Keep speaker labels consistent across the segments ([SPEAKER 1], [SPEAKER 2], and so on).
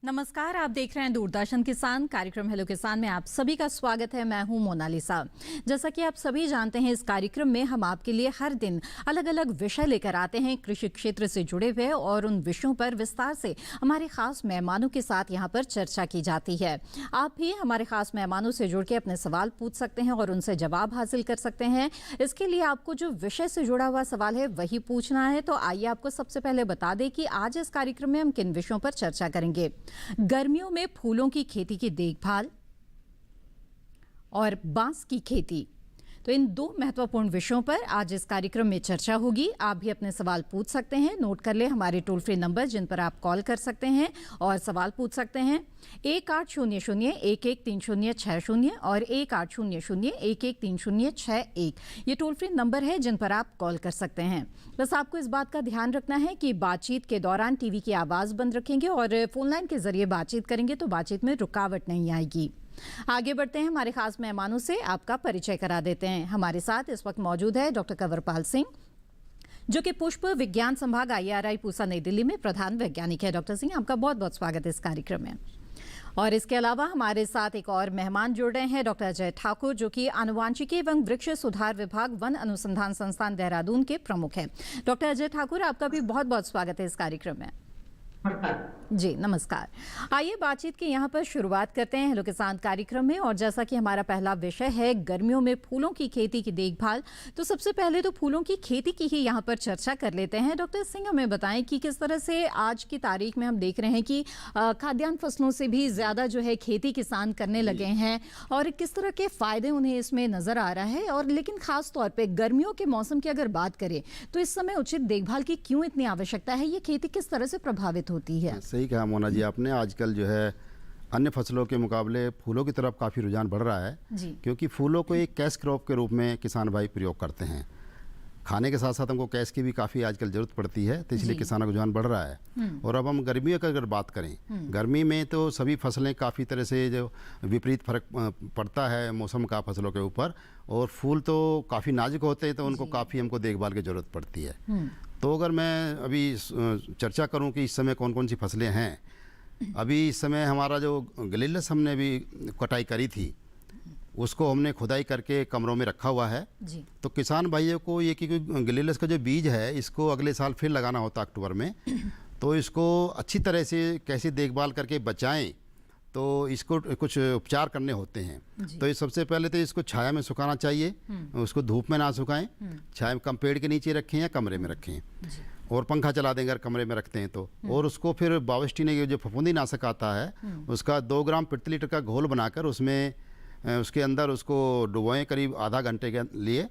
[SPEAKER 1] नमस्कार, आप देख रहे हैं दूरदर्शन किसान कार्यक्रम हेलो किसान में आप सभी का स्वागत है। मैं हूं मोनालिसा। जैसा कि आप सभी जानते हैं, इस कार्यक्रम में हम आपके लिए हर दिन अलग अलग विषय लेकर आते हैं कृषि क्षेत्र से जुड़े हुए, और उन विषयों पर विस्तार से हमारे खास मेहमानों के साथ यहां पर चर्चा की जाती है। आप भी हमारे खास मेहमानों से जुड़ के अपने सवाल पूछ सकते हैं और उनसे जवाब हासिल कर सकते हैं। इसके लिए आपको जो विषय से जुड़ा हुआ सवाल है वही पूछना है। तो आइए आपको सबसे पहले बता दें कि आज इस कार्यक्रम में हम किन विषयों पर चर्चा करेंगे। गर्मियों में फूलों की खेती की देखभाल और बांस की खेती, तो इन दो महत्वपूर्ण विषयों पर आज इस कार्यक्रम में चर्चा होगी। आप भी अपने सवाल पूछ सकते हैं। नोट कर ले हमारे टोल फ्री नंबर जिन पर आप कॉल कर सकते हैं और सवाल पूछ सकते हैं। 1800-113060 और 1800-113061 ये टोल फ्री नंबर है जिन पर आप कॉल कर सकते हैं। बस आपको इस बात का ध्यान रखना है कि बातचीत के दौरान टीवी की आवाज़ बंद रखेंगे और फोन लाइन के जरिए बातचीत करेंगे तो बातचीत में रुकावट नहीं आएगी। आगे बढ़ते हैं, हमारे खास मेहमानों से आपका परिचय करा देते हैं। हमारे साथ इस वक्त मौजूद है डॉक्टर कंवरपाल सिंह, जो कि पुष्प विज्ञान संभाग IRI पूसा नई दिल्ली में प्रधान वैज्ञानिक है। डॉक्टर सिंह, आपका बहुत बहुत स्वागत है इस कार्यक्रम में। और इसके अलावा हमारे साथ एक और मेहमान जुड़ रहे हैं, डॉक्टर अजय ठाकुर, जो कि आनुवांशिकी एवं वृक्ष सुधार विभाग वन अनुसंधान संस्थान देहरादून के प्रमुख हैं। डॉक्टर अजय ठाकुर, आपका भी बहुत बहुत स्वागत है इस कार्यक्रम में। जी नमस्कार। आइए बातचीत की यहाँ पर शुरुआत करते हैं हेलो किसान कार्यक्रम में। और जैसा कि हमारा पहला विषय है गर्मियों में फूलों की खेती की देखभाल, तो सबसे पहले तो फूलों की खेती की ही यहाँ पर चर्चा कर लेते हैं। डॉक्टर सिंह, हमें बताएं कि किस तरह से आज की तारीख में हम देख रहे हैं कि खाद्यान्न फसलों से भी ज़्यादा जो है खेती किसान करने लगे हैं, और किस तरह के फ़ायदे उन्हें इसमें नज़र आ रहा है। और लेकिन ख़ास तौर पर गर्मियों के मौसम की अगर बात करें तो इस समय उचित देखभाल की क्यों इतनी आवश्यकता है, ये खेती किस तरह से प्रभावित होती है?
[SPEAKER 2] सही कहा मोना जी आपने। आजकल जो है अन्य फसलों के मुकाबले फूलों की तरफ काफ़ी रुझान बढ़ रहा है, क्योंकि फूलों को एक कैश क्रॉप के रूप में किसान भाई प्रयोग करते हैं। खाने के साथ साथ हमको कैश की भी काफ़ी आजकल ज़रूरत पड़ती है, तो इसलिए किसानों का रुझान बढ़ रहा है। और अब हम गर्मियों की अगर बात करें, गर्मी में तो सभी फसलें काफ़ी तरह से जो विपरीत फर्क पड़ता है मौसम का फसलों के ऊपर, और फूल तो काफ़ी नाजुक होते हैं, तो उनको काफ़ी हमको देखभाल की ज़रूरत पड़ती है। तो अगर मैं अभी चर्चा करूं कि इस समय कौन कौन सी फसलें हैं, अभी इस समय हमारा जो ग्लेलस हमने अभी कटाई करी थी, उसको हमने खुदाई करके कमरों में रखा हुआ है जी। तो किसान भाइयों को ये कि ग्लेलस का जो बीज है इसको अगले साल फिर लगाना होता अक्टूबर में, तो इसको अच्छी तरह से कैसे देखभाल करके बचाएं, तो इसको कुछ उपचार करने होते हैं। तो ये सबसे पहले तो इसको छाया में सुखाना चाहिए, उसको धूप में ना सुखाएं, छाया कम पेड़ के नीचे रखें या कमरे में रखें, और पंखा चला देंगे अगर कमरे में रखते हैं तो। और उसको फिर बाविस्टिन जो फफूंदी नाशक आता है उसका 2 ग्राम प्रति लीटर का घोल बनाकर उसमें उसके अंदर उसको डुबोएं करीब आधा घंटे के लिए,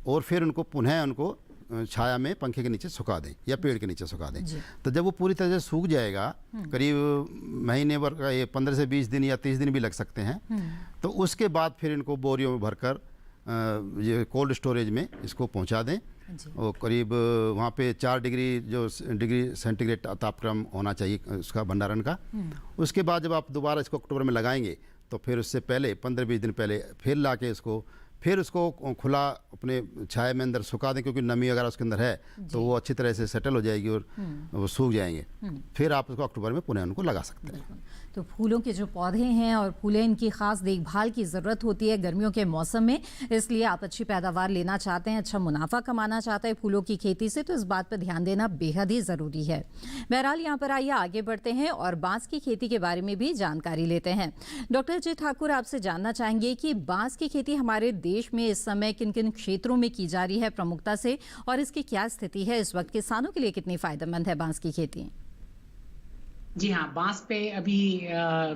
[SPEAKER 2] और फिर उनको पुनः उनको छाया में पंखे के नीचे सुखा दें या पेड़ के नीचे सुखा दें। तो जब वो पूरी तरह से सूख जाएगा, करीब महीने भर का, ये 15 से 20 दिन या 30 दिन भी लग सकते हैं, तो उसके बाद फिर इनको बोरियों में भरकर ये कोल्ड स्टोरेज में इसको पहुंचा दें। और करीब वहाँ पे 4 डिग्री सेंटीग्रेड तापक्रम होना चाहिए उसका भंडारण का। उसके बाद जब आप दोबारा इसको अक्टूबर में लगाएंगे, तो फिर उससे पहले 15-20 दिन पहले फिर ला के इसको फिर उसको खुला अपने छाया में अंदर सुखा दें, क्योंकि नमी अगर उसके अंदर है तो वो अच्छी तरह से सेटल हो जाएगी और वो सूख जाएंगे। फिर आप उसको अक्टूबर में पुनः उनको लगा सकते हैं।
[SPEAKER 1] तो फूलों के जो पौधे हैं और फूलें, इनकी खास देखभाल की ज़रूरत होती है गर्मियों के मौसम में, इसलिए आप अच्छी पैदावार लेना चाहते हैं, अच्छा मुनाफा कमाना चाहते हैं फूलों की खेती से, तो इस बात पर ध्यान देना बेहद ही ज़रूरी है। बहरहाल यहाँ पर आइए आगे बढ़ते हैं और बांस की खेती के बारे में भी जानकारी लेते हैं। डॉक्टर अजय ठाकुर, आपसे जानना चाहेंगे कि बांस की खेती हमारे देश में इस समय किन किन क्षेत्रों में की जा रही है प्रमुखता से, और इसकी क्या स्थिति है इस वक्त, किसानों के लिए कितनी फायदेमंद है बांस की खेती?
[SPEAKER 3] जी हाँ, बांस पे अभी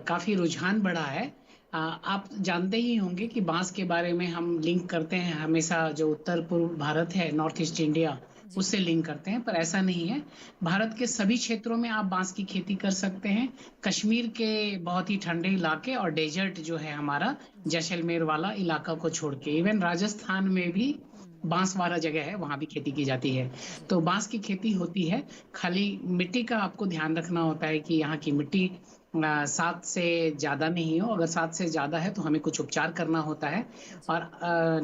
[SPEAKER 3] काफी रुझान बढ़ा है। आप जानते ही होंगे कि बांस के बारे में हम लिंक करते हैं हमेशा, जो उत्तर पूर्व भारत है, नॉर्थ ईस्ट इंडिया, उससे लिंक करते हैं, पर ऐसा नहीं है। भारत के सभी क्षेत्रों में आप बांस की खेती कर सकते हैं। कश्मीर के बहुत ही ठंडे इलाके और डेजर्ट जो है हमारा जैसलमेर वाला इलाका को छोड़ के, इवन राजस्थान में भी बांस वाला जगह है, वहां भी खेती की जाती है। तो बांस की खेती होती है। खाली मिट्टी का आपको ध्यान रखना होता है कि यहाँ की मिट्टी 7 से ज़्यादा नहीं हो। अगर 7 से ज़्यादा है तो हमें कुछ उपचार करना होता है और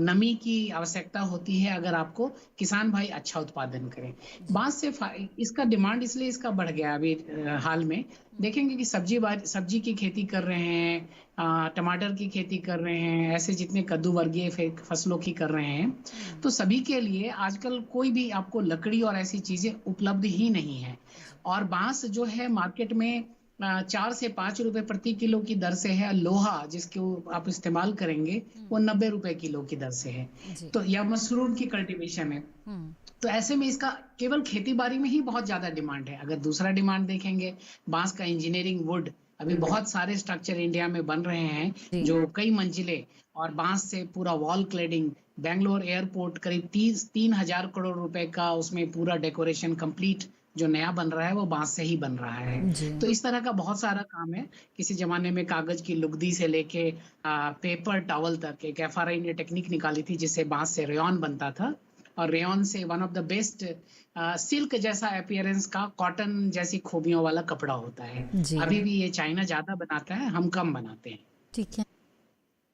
[SPEAKER 3] नमी की आवश्यकता होती है अगर आपको किसान भाई अच्छा उत्पादन करें। बांस से इसका डिमांड इसलिए इसका बढ़ गया अभी हाल में। देखेंगे कि सब्जी की खेती कर रहे हैं, टमाटर की खेती कर रहे हैं, ऐसे जितने कद्दू वर्गीय फसलों की कर रहे हैं, तो सभी के लिए आजकल कोई भी आपको लकड़ी और ऐसी चीजें उपलब्ध ही नहीं है। और बांस जो है मार्केट में 4 से 5 रुपए प्रति किलो की दर से है। लोहा जिसको आप इस्तेमाल करेंगे वो 90 रुपए किलो की दर से है। तो यह मशरूम की कल्टीवेशन है। तो ऐसे में इसका केवल खेती बाड़ी में ही बहुत ज्यादा डिमांड है। अगर दूसरा डिमांड देखेंगे, बांस का इंजीनियरिंग वुड, अभी बहुत सारे स्ट्रक्चर इंडिया में बन रहे हैं जो कई मंजिले और बांस से पूरा वॉल क्लेडिंग। बेंगलोर एयरपोर्ट करीब 3,000 करोड़ रुपए का उसमें पूरा डेकोरेशन कंप्लीट जो नया बन रहा है वो बांस से ही बन रहा है। तो इस तरह का बहुत सारा काम है। किसी जमाने में कागज की लुगदी से लेके पेपर टॉवल तक एक एफआरआई ने टेक्निक निकाली थी जिससे बांस से रेयॉन बनता था और रेयॉन से one of the best silk जैसा अपीयरेंस का कॉटन जैसी खूबियों वाला कपड़ा होता है। अभी भी ये चाइना ज्यादा बनाता है, हम कम बनाते हैं।
[SPEAKER 1] ठीक है,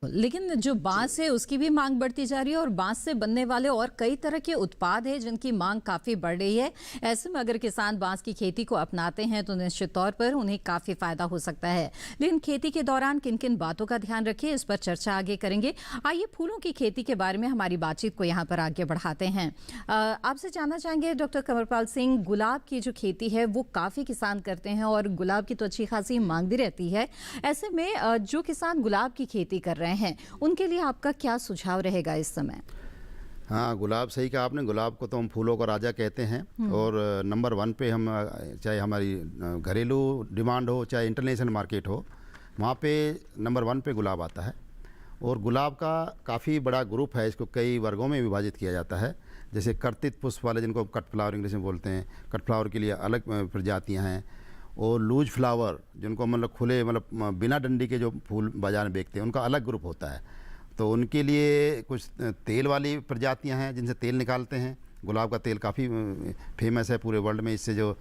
[SPEAKER 1] लेकिन जो बांस है उसकी भी मांग बढ़ती जा रही है और बांस से बनने वाले और कई तरह के उत्पाद हैं जिनकी मांग काफ़ी बढ़ रही है। ऐसे में अगर किसान बांस की खेती को अपनाते हैं तो निश्चित तौर पर उन्हें काफ़ी फायदा हो सकता है। लेकिन खेती के दौरान किन किन बातों का ध्यान रखिए, इस पर चर्चा आगे करेंगे। आइए फूलों की खेती के बारे में हमारी बातचीत को यहाँ पर आगे बढ़ाते हैं। आपसे जानना चाहेंगे डॉक्टर कंवरपाल सिंह, गुलाब की जो खेती है वो काफ़ी किसान करते हैं और गुलाब की तो अच्छी खासी मांग भी रहती है। ऐसे में जो किसान गुलाब की खेती कर रहे हैं उनके लिए आपका क्या सुझाव रहेगा इस समय?
[SPEAKER 2] हाँ, गुलाब सही कहा आपने। गुलाब को तो हम फूलों का राजा कहते हैं और नंबर 1 पे हम, चाहे हमारी घरेलू डिमांड हो चाहे इंटरनेशनल मार्केट हो, वहाँ पे नंबर 1 पे गुलाब आता है। और गुलाब का काफ़ी बड़ा ग्रुप है, इसको कई वर्गों में विभाजित किया जाता है। जैसे कर्तित पुष्प वाले जिनको कट फ्लावर इंग्लिश में बोलते हैं, कट फ्लावर के लिए अलग प्रजातियाँ हैं। और लूज फ्लावर जिनको मतलब खुले, मतलब बिना डंडी के जो फूल बाजार में बेचते हैं, उनका अलग ग्रुप होता है। तो उनके लिए कुछ तेल वाली प्रजातियां हैं जिनसे तेल निकालते हैं। गुलाब का तेल काफ़ी फेमस है पूरे वर्ल्ड में, इससे जो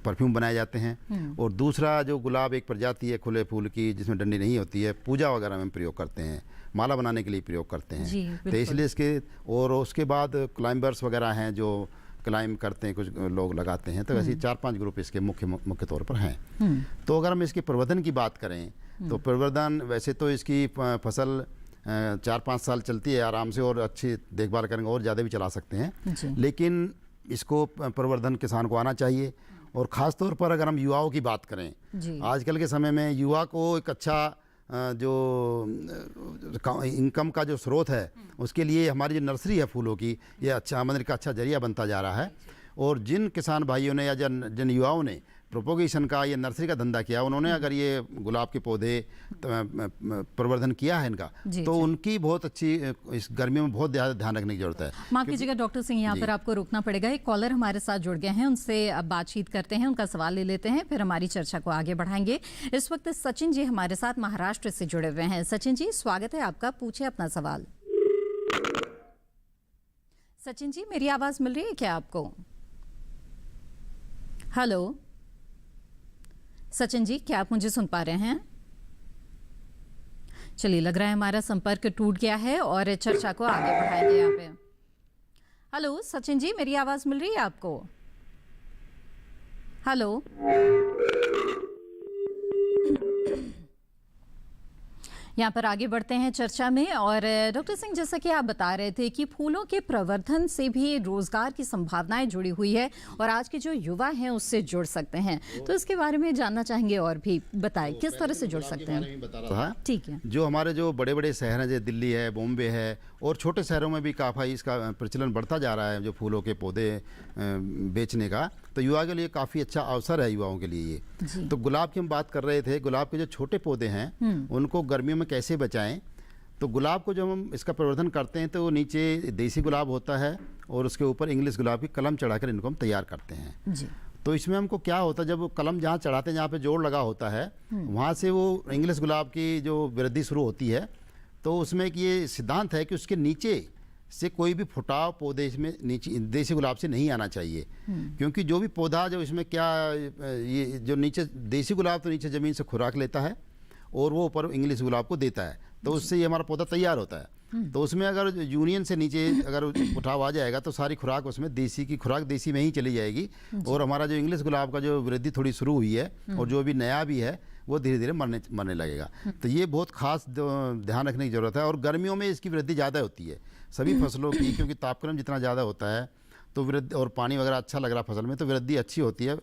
[SPEAKER 2] परफ्यूम बनाए जाते हैं। और दूसरा जो गुलाब एक प्रजाति है खुले फूल की जिसमें डंडी नहीं होती है, पूजा वगैरह में प्रयोग करते हैं, माला बनाने के लिए प्रयोग करते हैं। तो इसलिए इसके, और उसके बाद क्लाइंबर्स वगैरह हैं जो क्लाइम करते हैं, कुछ लोग लगाते हैं। तो ऐसे 4-5 ग्रुप इसके मुख्य तौर पर हैं। तो अगर हम इसके प्रवर्धन की बात करें तो प्रवर्धन वैसे तो इसकी फसल 4-5 साल चलती है आराम से, और अच्छी देखभाल करेंगे और ज़्यादा भी चला सकते हैं। लेकिन इसको प्रवर्धन किसान को आना चाहिए। और ख़ास तौर पर अगर हम युवाओं की बात करें, आजकल के समय में युवा को एक अच्छा जो इनकम का जो स्रोत है उसके लिए हमारी जो नर्सरी है फूलों की, ये अच्छा आमदनी का अच्छा जरिया बनता जा रहा है। और जिन किसान भाइयों ने या जिन युवाओं ने प्रोपोगेशन का या नर्सरी का धंधा किया, उन्होंने अगर ये गुलाब के पौधे प्रवर्धन किया है इनका, तो उनकी बहुत अच्छी, इस गर्मी में बहुत ज़्यादा ध्यान रखने की जरूरत है।
[SPEAKER 1] माफ कीजिएगा डॉक्टर सिंह, यहाँ पर आपको रोकना पड़ेगा। एक कॉलर हमारे साथ जुड़ गए हैं, उनसे अब बातचीत करते हैं, उनका सवाल ले लेते हैं, फिर हमारी चर्चा को आगे बढ़ाएंगे। इस वक्त सचिन जी हमारे साथ महाराष्ट्र से जुड़े हुए हैं। सचिन जी, स्वागत है आपका, पूछे अपना सवाल। सचिन जी, मेरी आवाज़ मिल रही है क्या आपको? हेलो सचिन जी, क्या आप मुझे सुन पा रहे हैं? चलिए, लग रहा है हमारा संपर्क टूट गया है और चर्चा को आगे बढ़ाएंगे यहाँ पे। हेलो सचिन जी, मेरी आवाज़ मिल रही है आपको? हेलो यहाँ पर आगे बढ़ते हैं चर्चा में। और डॉक्टर सिंह, जैसा कि आप बता रहे थे कि फूलों के प्रवर्धन से भी रोजगार की संभावनाएं जुड़ी हुई है और आज के जो युवा हैं उससे जुड़ सकते हैं, तो इसके बारे में जानना चाहेंगे और भी बताएं किस तरह से जुड़ सकते हैं। ठीक है,
[SPEAKER 2] जो हमारे जो बड़े बड़े शहर हैं, जैसे दिल्ली है, बॉम्बे है, और छोटे शहरों में भी काफ़ी इसका प्रचलन बढ़ता जा रहा है जो फूलों के पौधे बेचने का। तो युवा के लिए काफ़ी अच्छा अवसर है युवाओं के लिए ये। तो गुलाब की हम बात कर रहे थे, गुलाब के जो छोटे पौधे हैं उनको गर्मियों में कैसे बचाएं। तो गुलाब को जब हम इसका प्रवर्धन करते हैं तो नीचे देसी गुलाब होता है और उसके ऊपर इंग्लिश गुलाब की कलम चढ़ाकर इनको हम तैयार करते हैं। तो इसमें हमको क्या होता है, जब कलम जहाँ चढ़ाते हैं, जहाँ पे जोड़ लगा होता है, वहाँ से वो इंग्लिश गुलाब की जो वृद्धि शुरू होती है। तो उसमें एक ये सिद्धांत है कि उसके नीचे से कोई भी फुटाव पौधे इसमें नीचे देसी गुलाब से नहीं आना चाहिए। क्योंकि जो भी पौधा जो इसमें क्या ये जो नीचे देसी गुलाब तो नीचे ज़मीन से खुराक लेता है और वो ऊपर इंग्लिश गुलाब को देता है, तो उससे ये हमारा पौधा तैयार होता है। तो उसमें अगर यूनियन से नीचे अगर उठाव आ जाएगा तो सारी खुराक उसमें देसी की खुराक देसी में ही चली जाएगी और हमारा जो इंग्लिश गुलाब का जो वृद्धि थोड़ी शुरू हुई है और जो भी नया भी है वो धीरे धीरे मरने लगेगा। तो ये बहुत खास ध्यान रखने की ज़रूरत है। और गर्मियों में इसकी वृद्धि ज़्यादा होती है सभी फसलों की, क्योंकि तापक्रम जितना ज़्यादा होता है तो वृद्धि और पानी वगैरह अच्छा लग रहा फसल में तो वृद्धि अच्छी होती है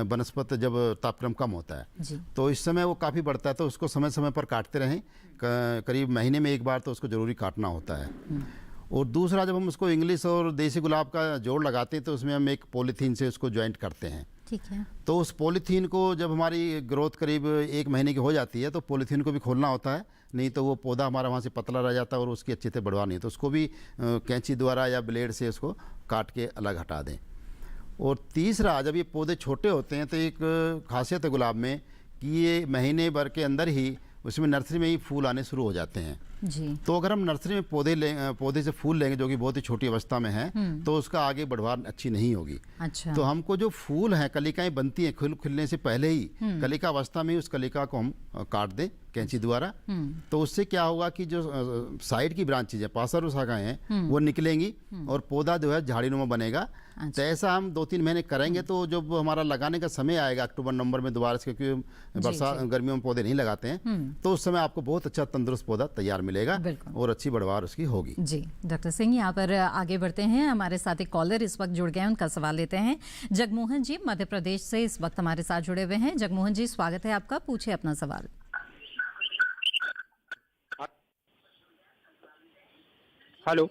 [SPEAKER 2] बनस्पत जब तापक्रम कम होता है। तो इस समय वो काफ़ी बढ़ता है, तो उसको समय समय पर काटते रहें, करीब महीने में एक बार तो उसको ज़रूरी काटना होता है। और दूसरा, जब हम उसको इंग्लिश और देसी गुलाब का जोड़ लगाते हैं तो उसमें हम एक पॉलीथीन से उसको ज्वाइंट करते हैं।
[SPEAKER 1] ठीक है।
[SPEAKER 2] तो उस पॉलीथीन को जब हमारी ग्रोथ करीब 1 महीने की हो जाती है तो पॉलीथीन को भी खोलना होता है, नहीं तो वो पौधा हमारा वहाँ से पतला रह जाता है और उसकी अच्छे से बढ़वा नहीं, तो उसको भी कैंची द्वारा या ब्लेड से उसको काट के अलग हटा दें। और तीसरा, जब ये पौधे छोटे होते हैं तो एक खासियत है गुलाब में कि ये महीने भर के अंदर ही उसमें नर्सरी में ही फूल आने शुरू हो जाते हैं जी। तो अगर हम नर्सरी में पौधे से फूल लेंगे जो कि बहुत ही छोटी अवस्था में है तो उसका आगे बढ़वार अच्छी नहीं होगी। अच्छा। तो हमको जो फूल हैं, कलिकाएं बनती हैं खिलने से पहले ही, कलिका अवस्था में ही उस कलिका को हम काट दें कैंची द्वारा, तो उससे क्या होगा कि जो साइड की ब्रांचेज है, पार्श्व शाखाएं हैं, वो निकलेंगी और पौधा जो है झाड़ीनुमा बनेगा। तो ऐसा हम 2-3 महीने करेंगे तो जब हमारा लगाने का समय आएगा अक्टूबर नवंबर में दोबारा से, क्योंकि बरसात गर्मियों में पौधे नहीं लगाते हैं, तो उस समय आपको बहुत अच्छा तंदुरुस्त पौधा तैयार मिलेगा और अच्छी बढ़वार उसकी होगी।
[SPEAKER 1] जी डॉक्टर सिंह, यहाँ पर आगे बढ़ते हैं। हमारे साथ एक कॉलर इस वक्त जुड़ गए हैं, उनका सवाल लेते हैं। जगमोहन जी मध्य प्रदेश से इस वक्त हमारे साथ जुड़े हुए हैं। जगमोहन जी, स्वागत है आपका, पूछिए अपना सवाल।
[SPEAKER 4] हेलो।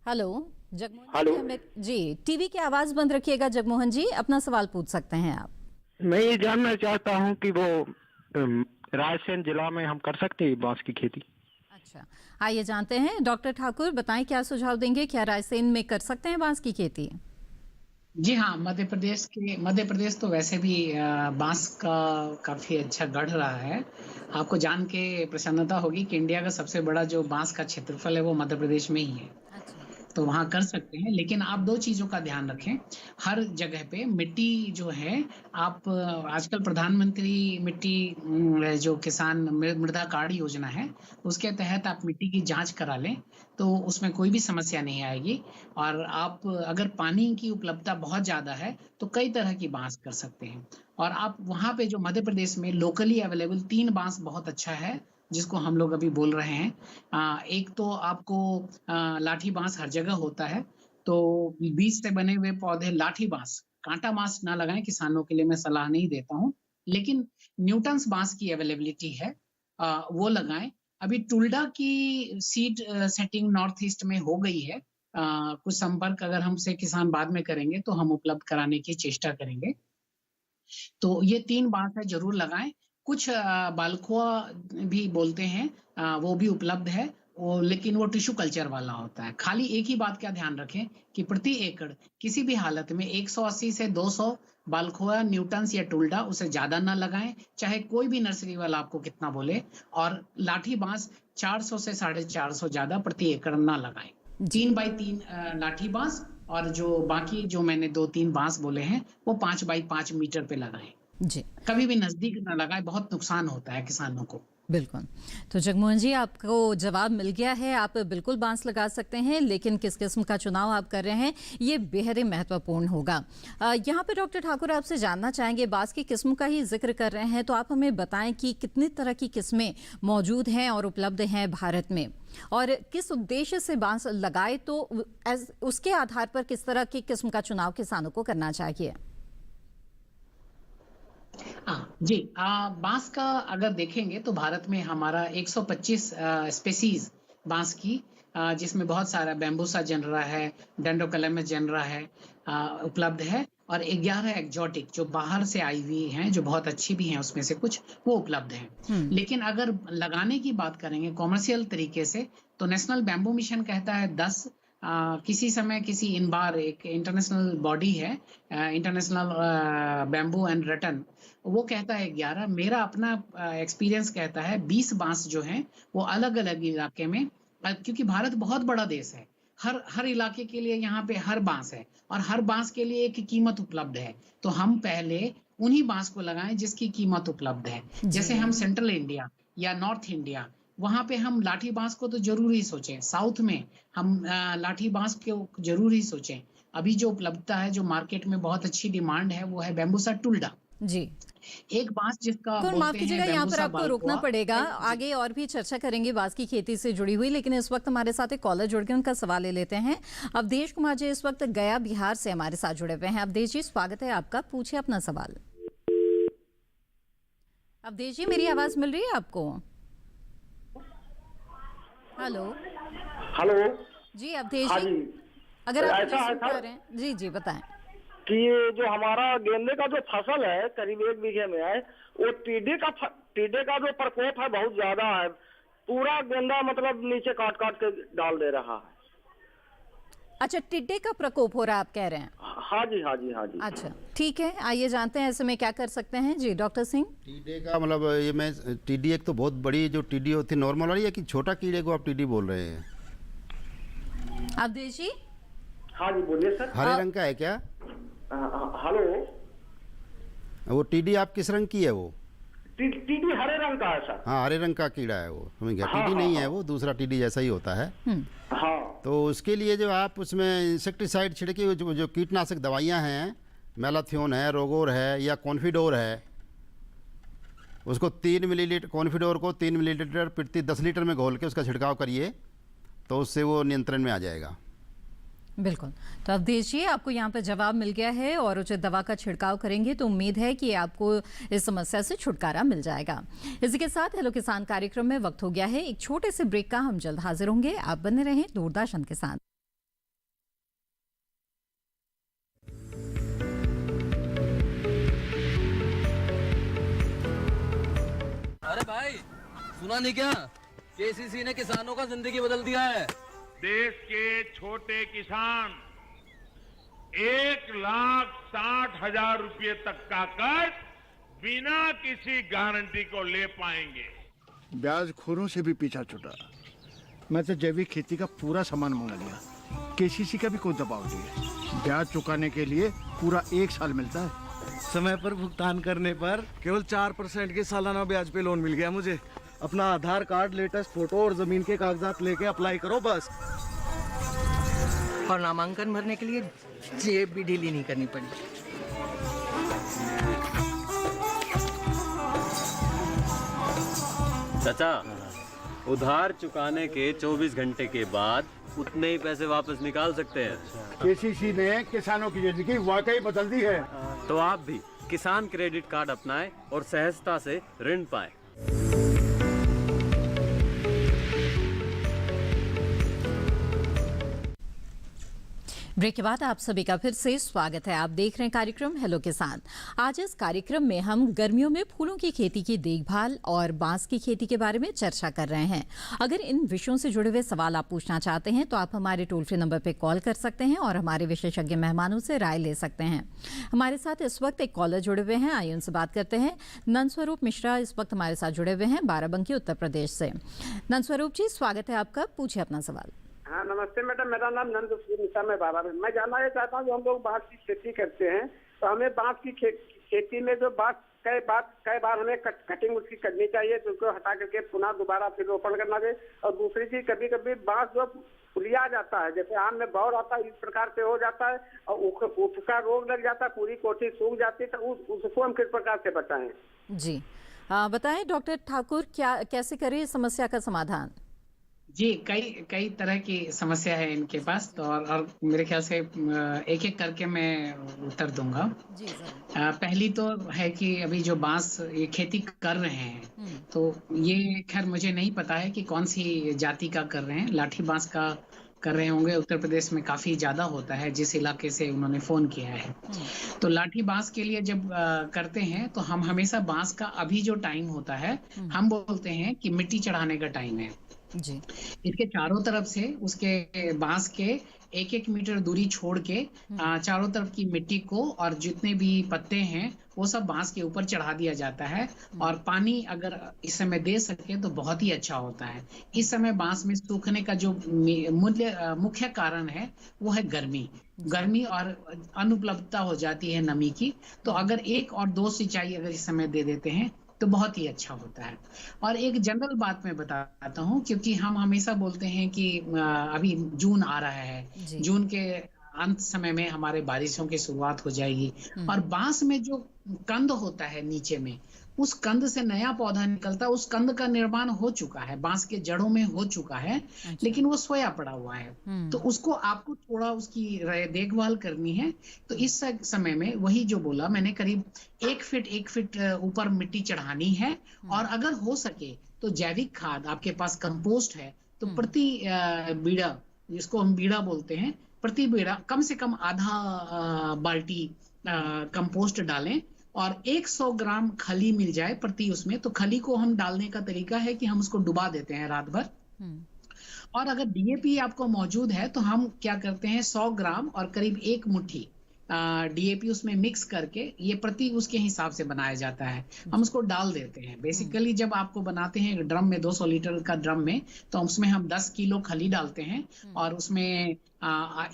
[SPEAKER 1] हेलो जगमोहन जी, टीवी की आवाज बंद रखिएगा। जगमोहन जी, अपना सवाल पूछ सकते हैं आप।
[SPEAKER 4] मैं ये जानना चाहता हूँ कि वो रायसेन जिला में हम कर सकते हैं बांस की खेती?
[SPEAKER 1] अच्छा, आइए जानते हैं। डॉक्टर ठाकुर बताएं, क्या सुझाव देंगे, क्या रायसेन में कर सकते हैं बांस की खेती?
[SPEAKER 3] जी हाँ, मध्य प्रदेश तो वैसे भी बांस का काफी अच्छा गढ़ रहा है। आपको जान के प्रसन्नता होगी कि इंडिया का सबसे बड़ा जो बांस का क्षेत्रफल है वो मध्य प्रदेश में ही है। तो वहाँ कर सकते हैं, लेकिन आप 2 चीजों का ध्यान रखें। हर जगह पे मिट्टी जो है, आप आजकल प्रधानमंत्री मिट्टी जो किसान मृदा कार्ड योजना है उसके तहत आप मिट्टी की जांच करा लें तो उसमें कोई भी समस्या नहीं आएगी। और आप अगर पानी की उपलब्धता बहुत ज्यादा है तो कई तरह की बांस कर सकते हैं। और आप वहाँ पे जो मध्य प्रदेश में लोकली अवेलेबल 3 बांस बहुत अच्छा है जिसको हम लोग अभी बोल रहे हैं। एक तो आपको लाठी बांस हर जगह होता है, तो बीज से बने हुए पौधे लाठी बांस, कांटा बांस ना लगाएं, किसानों के लिए मैं सलाह नहीं देता हूं, लेकिन न्यूटन्स बांस की अवेलेबिलिटी है, वो लगाएं। अभी टुल्डा की सीड सेटिंग नॉर्थ ईस्ट में हो गई है। कुछ संपर्क अगर हमसे किसान बाद में करेंगे तो हम उपलब्ध कराने की चेष्टा करेंगे। तो ये 3 बांस है, जरूर लगाएं। कुछ बालखुआ भी बोलते हैं, वो भी उपलब्ध है, लेकिन वो टिश्यू कल्चर वाला होता है। खाली एक ही बात का ध्यान रखें कि प्रति एकड़ किसी भी हालत में 180 से 200 बालखुआ, न्यूटन्स या टुल्डा, उसे ज्यादा ना लगाएं, चाहे कोई भी नर्सरी वाला आपको कितना बोले। और लाठी बांस 400 से 450 ज्यादा प्रति एकड़ ना लगाएं। 3x3 लाठी बांस, और जो बाकी जो मैंने 2-3 बांस बोले हैं वो 5x5 मीटर पे लगाएं जी। कभी भी नजदीक ना लगाएं, बहुत नुकसान होता है किसानों को।
[SPEAKER 1] बिल्कुल। तो जगमोहन जी, आपको जवाब मिल गया है। आप बिल्कुल बांस लगा सकते हैं, लेकिन किस किस्म का चुनाव आप कर रहे हैं ये बेहद ही महत्वपूर्ण होगा। यहाँ पे डॉक्टर ठाकुर आपसे जानना चाहेंगे, बांस की किस्म का ही जिक्र कर रहे हैं, तो आप हमें बताएं कि कितनी तरह की किस्में मौजूद हैं और उपलब्ध हैं भारत में, और किस उद्देश्य से बांस लगाए, तो उसके आधार पर किस तरह की किस्म का चुनाव किसानों को करना चाहिए?
[SPEAKER 3] जी, बांस का अगर देखेंगे तो भारत में हमारा 125 स्पेसीज बांस की, जिसमें बहुत सारा बैम्बूसा जनरा है, डेंड्रोकैलेमस जनरा है, उपलब्ध है, और 11 एक्जोटिक जो बाहर से आई हुई हैं, जो बहुत अच्छी भी हैं, उसमें से कुछ वो उपलब्ध हैं। लेकिन अगर लगाने की बात करेंगे कॉमर्शियल तरीके से, तो नेशनल बैम्बू मिशन कहता है 10, किसी समय किसी इन बार एक इंटरनेशनल बॉडी है, इंटरनेशनल बैम्बू एंड रटन, वो कहता है 11, मेरा अपना एक्सपीरियंस कहता है 20 बांस जो हैं वो अलग अलग इलाके में, क्योंकि भारत बहुत बड़ा देश है, हर इलाके के लिए यहाँ पे हर बांस है और हर बांस के लिए एक कीमत उपलब्ध है। तो हम पहले उन्हीं बांस को लगाएं जिसकी कीमत उपलब्ध है। जैसे हम सेंट्रल इंडिया या नॉर्थ इंडिया, वहां पे हम लाठी बांस को तो जरूर ही सोचें, साउथ में हम लाठी बांस को जरूर ही सोचें। अभी जो उपलब्धता है, जो मार्केट में बहुत अच्छी डिमांड है, वो है बैम्बूसा टुल्डा
[SPEAKER 1] जी।
[SPEAKER 3] एक बांस जिसका
[SPEAKER 1] तो माफ कीजिएगा, यहाँ पर आपको रोकना पड़ेगा।
[SPEAKER 3] जी।
[SPEAKER 1] आगे और भी चर्चा करेंगे बांस की खेती से जुड़ी हुई, लेकिन इस वक्त हमारे साथ एक कॉलर जुड़ के उनका सवाल ले लेते हैं। अवधेश कुमार जी इस वक्त गया बिहार से हमारे साथ जुड़े हुए हैं। अवधेश जी, स्वागत है आपका, पूछिए अपना सवाल। अवधेश जी, मेरी आवाज मिल रही है आपको? हेलो
[SPEAKER 5] हेलो
[SPEAKER 1] जी अवधेश
[SPEAKER 5] हाँ
[SPEAKER 1] जी,
[SPEAKER 5] जी।
[SPEAKER 1] अगर आप
[SPEAKER 5] ऐसा है
[SPEAKER 1] सुन पा
[SPEAKER 5] सर
[SPEAKER 1] रहे हैं जी जी बताएं।
[SPEAKER 5] कि ये जो हमारा गेंदे का जो फसल है करीब 1 बीघे में है, वो टीडे का जो प्रकोप है बहुत ज्यादा है। पूरा गेंदा मतलब नीचे काट काट के डाल दे रहा है।
[SPEAKER 1] अच्छा, टिड्डे का प्रकोप हो रहा है आप कह रहे हैं?
[SPEAKER 5] हाँ जी हाँ जी हाँ जी।
[SPEAKER 1] अच्छा ठीक है, आइए जानते हैं ऐसे में क्या कर सकते हैं जी डॉक्टर सिंह।
[SPEAKER 2] टीडे का मतलब ये मैं टीडी एक तो बहुत बड़ी जो टीडी होती है नॉर्मल वाली, या कि छोटा कीड़े को आप टीडी बोल रहे हैं?
[SPEAKER 1] अवधेश जी
[SPEAKER 5] हाँ जी बोलिए सर।
[SPEAKER 2] हरे रंग का है क्या?
[SPEAKER 5] हेलो,
[SPEAKER 2] वो टीडी आप किस रंग की है वो?
[SPEAKER 5] टीडी हरे रंग का है सर।
[SPEAKER 2] हाँ, हरे रंग का कीड़ा है वो, समझ गया।
[SPEAKER 5] हाँ,
[SPEAKER 2] टीडी
[SPEAKER 5] हाँ,
[SPEAKER 2] नहीं
[SPEAKER 5] हाँ।
[SPEAKER 2] है वो, दूसरा टीडी जैसा ही होता है।
[SPEAKER 5] हाँ
[SPEAKER 2] तो उसके लिए जो आप उसमें इंसेक्टिसाइड छिड़के, जो कीटनाशक दवाइयाँ हैं, मेलाथियोन है, रोगोर है या कॉन्फिडोर है, उसको 3 मिलीलीटर, कॉन्फिडोर को 3 मिलीलीटर प्रति 10 लीटर में घोल के उसका छिड़काव करिए, तो उससे वो नियंत्रण में आ जाएगा।
[SPEAKER 1] बिल्कुल। तो अवधेश जी, आपको यहाँ पर जवाब मिल गया है और उचित दवा का छिड़काव करेंगे तो उम्मीद है कि आपको इस समस्या से छुटकारा मिल जाएगा। इसी के साथ हेलो किसान कार्यक्रम में वक्त हो गया है एक छोटे से ब्रेक का। हम जल्द हाजिर होंगे, आप बने रहें दूरदर्शन के साथ।
[SPEAKER 6] अरे भाई, सुना नहीं क्या? केसीसी ने किसानों का जिंदगी बदल दिया है।
[SPEAKER 7] देश के छोटे किसान 1,60,000 रुपये तक का कर्ज बिना किसी गारंटी को ले पाएंगे।
[SPEAKER 8] ब्याज खोरों से भी पीछा छुटा। मैं तो जैविक खेती का पूरा सामान मंगा लिया, केसीसी का भी कोई दबाव नहीं है। ब्याज चुकाने के लिए पूरा 1 साल मिलता है।
[SPEAKER 9] समय पर भुगतान करने पर केवल 4% के सालाना ब्याज पे लोन मिल गया मुझे। अपना आधार कार्ड, लेटेस्ट फोटो और जमीन के कागजात लेके अप्लाई करो बस।
[SPEAKER 10] और नामांकन भरने के लिए जेब भी ढीली नहीं करनी पड़ी।
[SPEAKER 6] चाचा, उधार चुकाने के 24 घंटे के बाद उतने ही पैसे वापस निकाल सकते हैं।
[SPEAKER 8] केसीसी ने किसानों की जिंदगी वाकई बदल दी है।
[SPEAKER 6] तो आप भी किसान क्रेडिट कार्ड अपनाएं और सहजता से ऋण पाएं।
[SPEAKER 1] ब्रेक के बाद आप सभी का फिर से स्वागत है। आप देख रहे हैं कार्यक्रम हेलो किसान। आज इस कार्यक्रम में हम गर्मियों में फूलों की खेती की देखभाल और बांस की खेती के बारे में चर्चा कर रहे हैं। अगर इन विषयों से जुड़े हुए सवाल आप पूछना चाहते हैं तो आप हमारे टोल फ्री नंबर पर कॉल कर सकते हैं और हमारे विशेषज्ञ मेहमानों से राय ले सकते हैं। हमारे साथ इस वक्त एक कॉलर जुड़े हुए हैं, आइए उनसे बात करते हैं। नंदस्वरूप मिश्रा इस वक्त हमारे साथ जुड़े हुए हैं बाराबंकी उत्तर प्रदेश से। नंदस्वरूप जी, स्वागत है आपका, पूछिए अपना सवाल।
[SPEAKER 5] हाँ नमस्ते मैडम, मेरा नाम नंद मिश्रा, मैं बाबा। मैं जानना ये चाहता हूँ जो हम लोग बांस की खेती करते हैं तो हमें बांस की खेती में जो बांस कई बार हमें कटिंग उसकी करनी चाहिए, तो उसको हटा करके पुनः दोबारा फिर रोपण करना चाहिए। और दूसरी चीज, कभी कभी बांस जो फुलिया जाता है, जैसे आम में बौर आता है, इस प्रकार से हो जाता है और उसका रोग लग जाता है, पूरी कोठी सूख जाती है, तो उसको हम किस प्रकार से बचाएं?
[SPEAKER 1] जी बताएं डॉक्टर ठाकुर, कैसे करें इस समस्या का समाधान?
[SPEAKER 3] जी, कई तरह की समस्या है इनके पास, तो और मेरे ख्याल से एक एक करके मैं उत्तर दूंगा।
[SPEAKER 1] जी
[SPEAKER 3] पहली तो है कि अभी जो बांस ये खेती कर रहे हैं तो ये खैर मुझे नहीं पता है कि कौन सी जाति का कर रहे हैं। लाठी बांस का कर रहे होंगे, उत्तर प्रदेश में काफी ज्यादा होता है जिस इलाके से उन्होंने फोन किया है। तो लाठी बांस के लिए जब करते हैं तो हम हमेशा बांस का अभी जो टाइम होता है हम बोलते हैं कि मिट्टी चढ़ाने का टाइम है।
[SPEAKER 1] जी।
[SPEAKER 3] इसके चारों तरफ से उसके बांस के 1-1 मीटर दूरी छोड़ के चारों तरफ की मिट्टी को और जितने भी पत्ते हैं वो सब बांस के ऊपर चढ़ा दिया जाता है। और पानी अगर इस समय दे सके तो बहुत ही अच्छा होता है। इस समय बांस में सूखने का जो मुख्य कारण है वो है गर्मी और अनुपलब्धता हो जाती है नमी की। तो अगर 1 और 2 सिंचाई अगर इस समय दे देते हैं तो बहुत ही अच्छा होता है। और एक जनरल बात मैं बताता हूँ, क्योंकि हम हमेशा बोलते हैं कि अभी जून आ रहा है, जून के अंत समय में हमारे बारिशों की शुरुआत हो जाएगी और बांस में जो कंद होता है नीचे में, उस कंद से नया पौधा निकलता है। उस कंद का निर्माण हो चुका है, बांस के जड़ों में हो चुका है, लेकिन वो सोया पड़ा हुआ है। तो उसको आपको थोड़ा उसकी देखभाल करनी है। तो इस समय में वही जो बोला मैंने, करीब 1 फीट ऊपर मिट्टी चढ़ानी है। और अगर हो सके तो जैविक खाद आपके पास कंपोस्ट है तो प्रति बीड़ा, जिसको हम बीड़ा बोलते हैं, प्रति बीड़ा कम से कम आधा बाल्टी कंपोस्ट डालें और 100 ग्राम खली मिल जाए प्रति उसमें। तो खली को हम डालने का तरीका है कि हम उसको डुबा देते हैं रात भर। और अगर डीएपी आपको मौजूद है तो हम क्या करते हैं, 100 ग्राम और करीब 1 मुट्ठी डीएपी उसमें मिक्स करके, ये प्रति उसके हिसाब से बनाया जाता है, हम उसको डाल देते हैं। बेसिकली जब आपको बनाते हैं ड्रम में, 200 लीटर का ड्रम में, तो उसमें हम 10 किलो खली डालते हैं और उसमें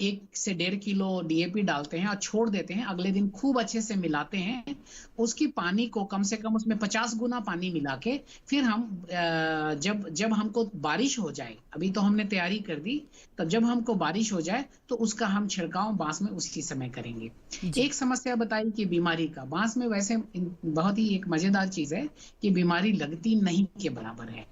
[SPEAKER 3] 1 से 1.5 किलो डीएपी डालते हैं और छोड़ देते हैं। अगले दिन खूब अच्छे से मिलाते हैं। उसकी पानी को कम से कम उसमें 50 गुना पानी मिला के फिर हम जब हमको बारिश हो जाए, अभी तो हमने तैयारी कर दी, तब जब हमको बारिश हो जाए तो उसका हम छिड़काव बांस में उसी समय करेंगे। एक समस्या बताई कि बीमारी का, बांस में वैसे बहुत ही एक मजेदार चीज है कि बीमारी लगती नहीं के बराबर है।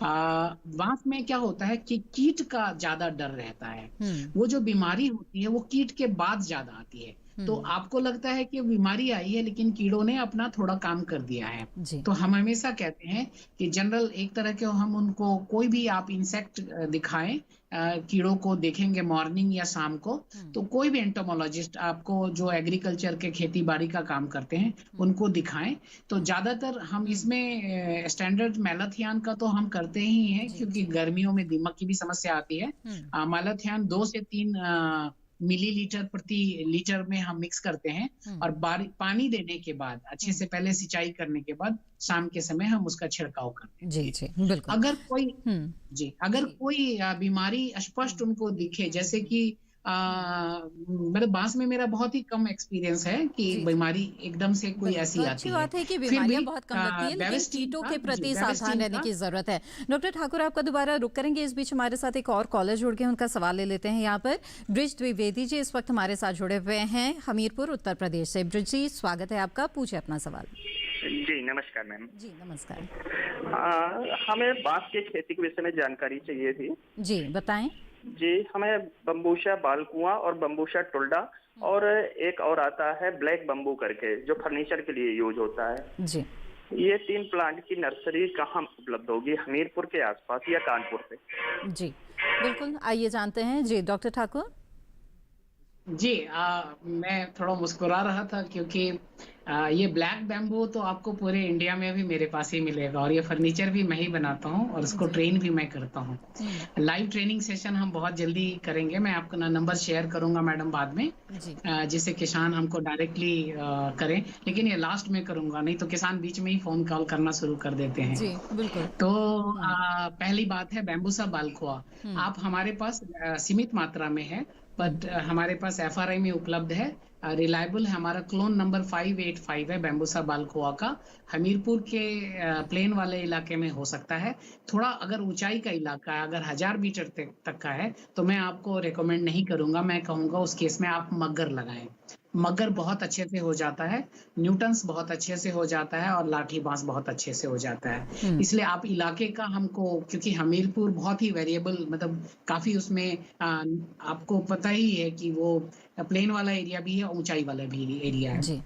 [SPEAKER 3] बांस में क्या होता है कि कीट का ज्यादा डर रहता है। वो जो बीमारी होती है वो कीट के बाद ज्यादा आती है। तो आपको लगता है कि बीमारी आई है लेकिन कीड़ों ने अपना थोड़ा काम कर दिया है। तो हम हमेशा कहते हैं कि जनरल एक तरह के हम उनको, कोई भी आप इंसेक्ट दिखाएं, कीड़ों को देखेंगे मॉर्निंग या शाम को, तो कोई भी एंटोमोलॉजिस्ट आपको जो एग्रीकल्चर के खेती बाड़ी का काम करते हैं उनको दिखाएं। तो ज्यादातर हम इसमें स्टैंडर्ड मैलाथियान का तो हम करते ही हैं, क्योंकि गर्मियों में दीमक की भी समस्या आती है। मैलाथियान 2 से 3 मिलीलीटर प्रति लीटर में हम मिक्स करते हैं और पानी देने के बाद, अच्छे से पहले सिंचाई करने के बाद शाम के समय हम उसका छिड़काव करते हैं।
[SPEAKER 1] जी बिल्कुल।
[SPEAKER 3] अगर कोई बीमारी स्पष्ट उनको दिखे, जैसे कि मेरे बांस में मेरा बहुत ही कम एक्सपीरियंस है कि बीमारी एकदम से कोई ऐसी आती है।
[SPEAKER 1] अच्छी बात है कि बीमारियां बहुत कम लगती है, लेकिन कीटों के प्रति सावधान रहने की जरूरत है। डॉक्टर ठाकुर, आपका दोबारा रुक करेंगे। इस बीच हमारे साथ एक और कॉलर जुड़ गए, उनका सवाल ले लेते हैं। यहाँ पर ब्रिज द्विवेदी जी इस वक्त हमारे साथ जुड़े हुए हैं हमीरपुर उत्तर प्रदेश से। ब्रिज जी, स्वागत है आपका, पूछे अपना सवाल।
[SPEAKER 11] जी नमस्कार मैम।
[SPEAKER 1] जी नमस्कार।
[SPEAKER 11] हमें बांस की खेती के विषय में जानकारी चाहिए थी।
[SPEAKER 1] जी बताएं।
[SPEAKER 11] जी, हमें बम्बूशा बालकुआं और बम्बूशा टुल्डा और एक और आता है ब्लैक बम्बू करके, जो फर्नीचर के लिए यूज होता है।
[SPEAKER 1] जी,
[SPEAKER 11] ये 3 प्लांट की नर्सरी कहाँ उपलब्ध होगी, हमीरपुर के आसपास या कानपुर पे?
[SPEAKER 1] जी बिल्कुल, आइए जानते हैं। जी डॉक्टर ठाकुर।
[SPEAKER 3] जी मैं थोड़ा मुस्कुरा रहा था क्योंकि ये ब्लैक बैम्बू तो आपको पूरे इंडिया में भी मेरे पास ही मिलेगा, और ये फर्नीचर भी मैं ही बनाता हूँ और उसको ट्रेन भी मैं करता हूँ। लाइव ट्रेनिंग सेशन हम बहुत जल्दी करेंगे। मैं आपका नंबर शेयर करूंगा मैडम बाद में, जिससे किसान हमको डायरेक्टली करें, लेकिन ये लास्ट में करूंगा, नहीं तो किसान बीच में ही फोन कॉल करना शुरू कर देते हैं।
[SPEAKER 1] जी बिल्कुल।
[SPEAKER 3] तो पहली बात है बैम्बूसा बालकुआ, आप हमारे पास सीमित मात्रा में है, बट हमारे पास FRI में उपलब्ध है, रिलायबल है। हमारा क्लोन नंबर 585 है बैम्बूसा बालकुआ का। हमीरपुर के प्लेन वाले इलाके में हो सकता है, थोड़ा अगर ऊंचाई का इलाका है, अगर 1000 मीटर तक का है, तो मैं आपको रेकमेंड नहीं करूंगा। मैं कहूंगा उस केस में आप मगर लगाएं। मगर बहुत अच्छे से हो जाता है, न्यूटन्स बहुत अच्छे से हो जाता है और लाठी बांस बहुत अच्छे से हो जाता है। इसलिए आप इलाके का हमको, क्योंकि हमीरपुर बहुत ही वेरिएबल, मतलब काफी उसमें आपको पता ही है कि वो प्लेन वाला एरिया भी है, ऊंचाई वाला भी एरिया है।
[SPEAKER 1] जी।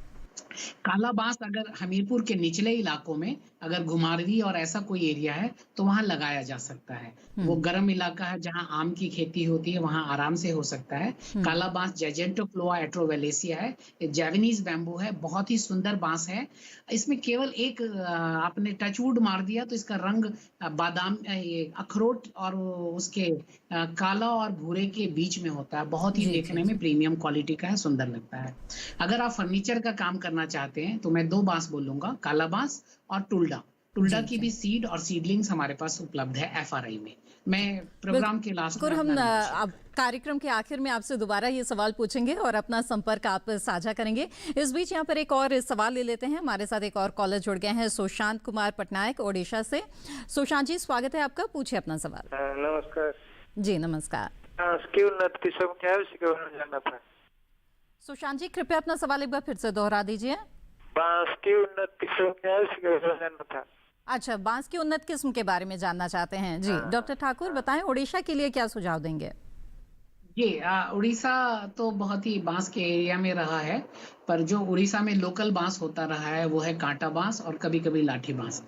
[SPEAKER 3] काला बांस अगर हमीरपुर के निचले इलाकों में अगर घुमारवी और ऐसा कोई एरिया है तो वहां लगाया जा सकता है। वो गर्म इलाका है जहां आम की खेती होती है, वहां आराम से हो सकता है। काला बांस जैजेंटोफ्लोआ एट्रोवेलेसिया है, जैवनीज बैम्बू है, बहुत ही सुंदर बांस है। इसमें केवल एक आपने टचवुड मार दिया तो इसका रंग बादाम अखरोट और उसके काला और भूरे के बीच में होता है। बहुत ही देखने में प्रीमियम क्वालिटी का है, सुंदर लगता है। अगर आप फर्नीचर का काम करना चाहते हैं तो मैं 2 बांस बोलूंगा, काला बांस और टुल्डा। टुल्डा की भी सीड और सीडलिंग्स हमारे पास उपलब्ध है FRI में। मैं प्रोग्राम के लास्ट में
[SPEAKER 1] हम अब कार्यक्रम के आखिर में आपसे दोबारा ये सवाल पूछेंगे और अपना संपर्क आप साझा करेंगे। इस बीच यहाँ पर एक और सवाल ले लेते हैं। हमारे साथ एक और कॉलर जुड़ गए हैं, सुशांत कुमार पटनायक ओडिशा से। सुशांत जी, स्वागत है आपका, पूछिए अपना सवाल।
[SPEAKER 12] नमस्कार
[SPEAKER 1] जी। नमस्कार।
[SPEAKER 12] की उन्नत किस्म क्या है, उसके बारे में जानना था।
[SPEAKER 1] सुशांत जी, कृपया अपना सवाल एक बार फिर से दोहरा दीजिए।
[SPEAKER 12] बांस की उन्नत किस्म क्या है, उसके बारे में जानना था।
[SPEAKER 1] अच्छा, बांस की उन्नत किस्म के बारे में जानना चाहते हैं जी। डॉक्टर ठाकुर बताएं, ओडिशा के लिए क्या सुझाव देंगे?
[SPEAKER 3] जी, उड़ीसा तो बहुत ही बांस के एरिया में रहा है, पर जो उड़ीसा में लोकल बांस होता रहा है वो है कांटा बांस और कभी कभी लाठी बांस।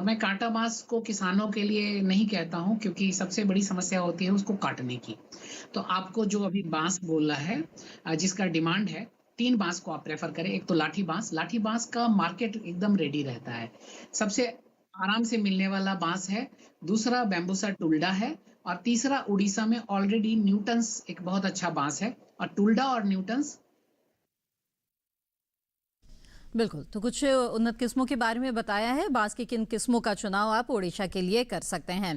[SPEAKER 3] मैं कांटा बांस को किसानों के लिए नहीं कहता हूं, क्योंकि सबसे बड़ी समस्या होती है उसको काटने की। तो आपको जो अभी बांस बोला है, जिसका डिमांड है, 3 बांस को आप प्रेफर करें। एक तो लाठी बांस। लाठी बांस का मार्केट एकदम रेडी रहता है, सबसे आराम से मिलने वाला बांस है। दूसरा बैम्बूसा टुल्डा है और तीसरा उड़ीसा में ऑलरेडी न्यूटन्स एक बहुत अच्छा बांस है। और टुल्डा और न्यूटन्स
[SPEAKER 1] बिल्कुल, तो कुछ उन्नत किस्मों के बारे में बताया है। बांस की किन किस्मों का चुनाव आप ओडिशा के लिए कर सकते हैं।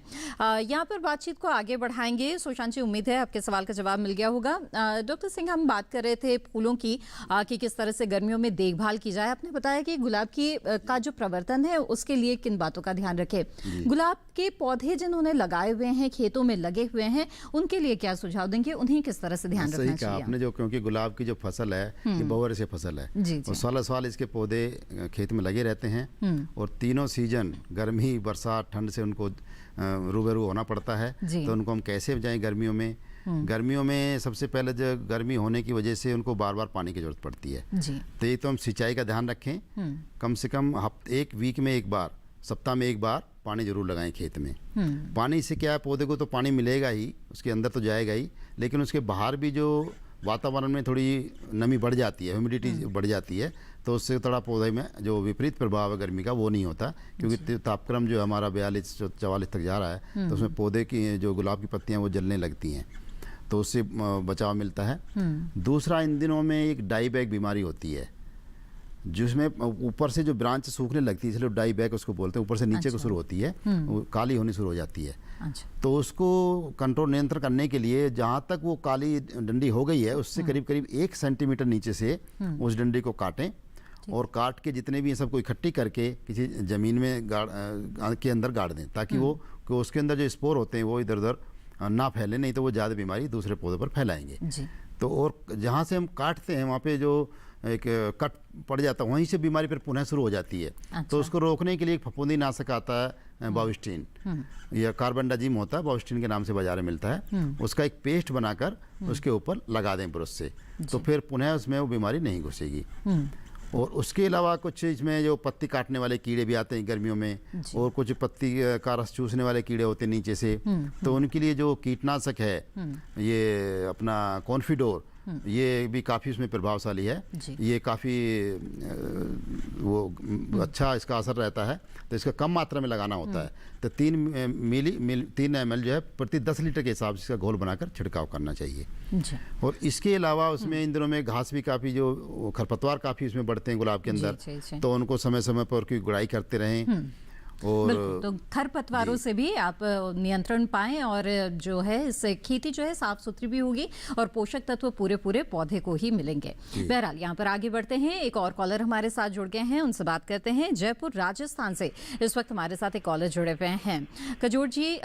[SPEAKER 1] यहाँ पर बातचीत को आगे बढ़ाएंगे। सुशांत जी, उम्मीद है आपके सवाल का जवाब मिल गया होगा। डॉक्टर सिंह, हम बात कर रहे थे फूलों की कि किस तरह से गर्मियों में देखभाल की जाए। आपने बताया कि गुलाब की का जो प्रवर्तन है उसके लिए किन बातों का ध्यान रखें। गुलाब के पौधे जिन्होंने लगाए हुए हैं, खेतों में लगे हुए हैं, उनके लिए क्या सुझाव देंगे? उन्हें किस तरह से ध्यान रखना चाहिए?
[SPEAKER 2] आपने जो, क्योंकि गुलाब की जो फसल है ये बहुवर्षीय फसल है, और 16 साल इसके पौधे खेत में लगे रहते हैं और तीनों सीजन गर्मी, बरसात, ठंड से उनको रूबरू होना पड़ता है। तो उनको हम कैसे बचाएं गर्मियों में? गर्मियों में सबसे पहले जो गर्मी होने की वजह से उनको बार बार पानी की जरूरत पड़ती है। तो ये तो हम सिंचाई का ध्यान रखें, कम से कम एक वीक में एक बार, सप्ताह में एक बार पानी जरूर लगाएं खेत में। पानी से क्या है, पौधे को तो पानी मिलेगा ही, उसके अंदर तो जाएगा ही, लेकिन उसके बाहर भी जो वातावरण में थोड़ी नमी बढ़ जाती है, ह्यूमिडिटी बढ़ जाती है, तो उससे थोड़ा पौधे में जो विपरीत प्रभाव है गर्मी का वो नहीं होता, क्योंकि तापक्रम जो हमारा 42-44 तक जा रहा है, तो उसमें पौधे की जो गुलाब की पत्तियां वो जलने लगती हैं, तो उससे बचाव मिलता है। दूसरा, इन दिनों में एक डाई बैक बीमारी होती है, जिसमें ऊपर से जो ब्रांच सूखने लगती है, इसलिए डाई बैक उसको बोलते हैं। ऊपर से नीचे को शुरू होती है, वो काली होनी शुरू हो जाती है। तो उसको कंट्रोल, नियंत्रण करने के लिए जहाँ तक वो काली डंडी हो गई है उससे करीब करीब 1 सेंटीमीटर नीचे से उस डंडी को काटें, और काट के जितने भी ये सबको इकट्ठी करके किसी ज़मीन में के अंदर गाड़ दें, ताकि वो उसके अंदर जो स्पोर होते हैं वो इधर उधर ना फैले, नहीं तो वो ज़्यादा बीमारी दूसरे पौधों पर फैलाएंगे। तो और जहाँ से हम काटते हैं वहाँ पे जो एक कट पड़ जाता है, वहीं से बीमारी फिर पुनः शुरू हो जाती है। तो उसको रोकने के लिए एक फफूंदी नाशक आता है, बाविस्टीन या कार्बेंडाजिम होता है, बाविस्टीन के नाम से बाजार में मिलता है। उसका एक पेस्ट बनाकर उसके ऊपर लगा दें ब्रश से, तो फिर पुनः उसमें वो बीमारी नहीं घुसेगी। और उसके अलावा कुछ इसमें जो पत्ती काटने वाले कीड़े भी आते हैं गर्मियों में, और कुछ पत्ती का रस चूसने वाले कीड़े होते हैं नीचे से, तो उनके लिए जो कीटनाशक है ये अपना कॉन्फिडोर, ये भी काफ़ी उसमें प्रभावशाली है। ये काफ़ी वो अच्छा इसका असर रहता है, तो इसका कम मात्रा में लगाना होता है। तो 3 ml जो है प्रति 10 लीटर के हिसाब से इसका घोल बनाकर छिड़काव करना चाहिए। और इसके अलावा उसमें इन दिनों में घास भी काफ़ी, जो खरपतवार काफ़ी उसमें बढ़ते हैं गुलाब के अंदर, तो उनको समय समय पर उनकी गुड़ाई करते रहें। और
[SPEAKER 1] तो खरपतवारों से भी आप नियंत्रण पाएं, और जो है इससे खेती जो है साफ सुथरी भी होगी और पोषक तत्व पूरे पौधे को ही मिलेंगे। बहरहाल यहाँ पर आगे बढ़ते हैं। एक और कॉलर हमारे साथ जुड़ गए हैं, उनसे बात करते हैं। जयपुर राजस्थान से इस वक्त हमारे साथ एक कॉलर जुड़े हुए हैं। कजोर जी,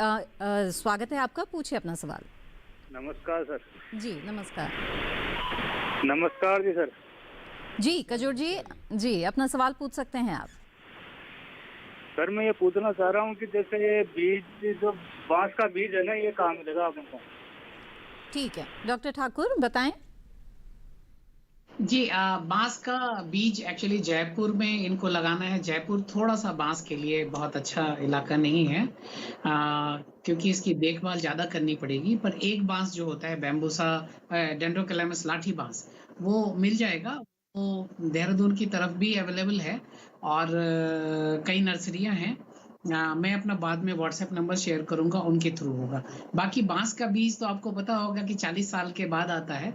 [SPEAKER 1] स्वागत है आपका, पूछिए अपना सवाल।
[SPEAKER 12] नमस्कार सर।
[SPEAKER 1] जी नमस्कार।
[SPEAKER 12] नमस्कार जी सर।
[SPEAKER 1] जी कजोर जी अपना सवाल पूछ सकते हैं आप।
[SPEAKER 12] सर मैं ये पूछना चाह रहा हूँ कि जैसे ये बीज, जो बांस का बीज है ना, ये कहाँ मिलेगा आपको?
[SPEAKER 1] ठीक है, डॉक्टर ठाकुर बताएं।
[SPEAKER 3] जी बांस का बीज एक्चुअली जयपुर में इनको लगाना है। जयपुर थोड़ा सा बांस के लिए बहुत अच्छा इलाका नहीं है, क्योंकि इसकी देखभाल ज़्यादा करनी पड़ेगी। पर एक बांस जो होता है बैम्बूसा डेंड्रोकैलामिस लाठी बांस, वो मिल जाएगा। वो देहरादून की तरफ भी अवेलेबल है और कई नर्सरियां हैं। मैं अपना बाद में व्हाट्सएप नंबर शेयर करूंगा, उनके थ्रू होगा। बाकी बांस का बीज तो आपको पता होगा कि 40 साल के बाद आता है,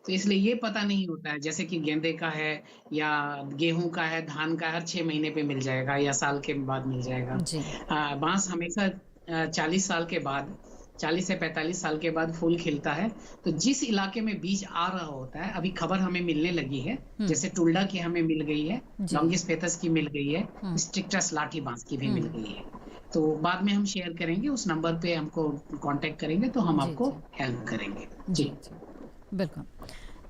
[SPEAKER 3] तो इसलिए ये पता नहीं होता है जैसे कि गेंदे का है या गेहूं का है, धान का हर 6 महीने पे मिल जाएगा या साल के बाद मिल जाएगा। बांस हमेशा 40 साल के बाद, 40 से 45 साल के बाद फूल खिलता है। तो जिस इलाके में बीज आ रहा होता है, अभी खबर हमें मिलने लगी है, जैसे टुल्डा की हमें मिल गई है, लॉन्गिस पेथस की मिल गई है, स्ट्रिक्टस लाठी बांस की भी मिल गई है। तो बाद में हम शेयर करेंगे, उस नंबर पे हमको कांटेक्ट करेंगे तो हम आपको हेल्प करेंगे। जी
[SPEAKER 1] बिल्कुल।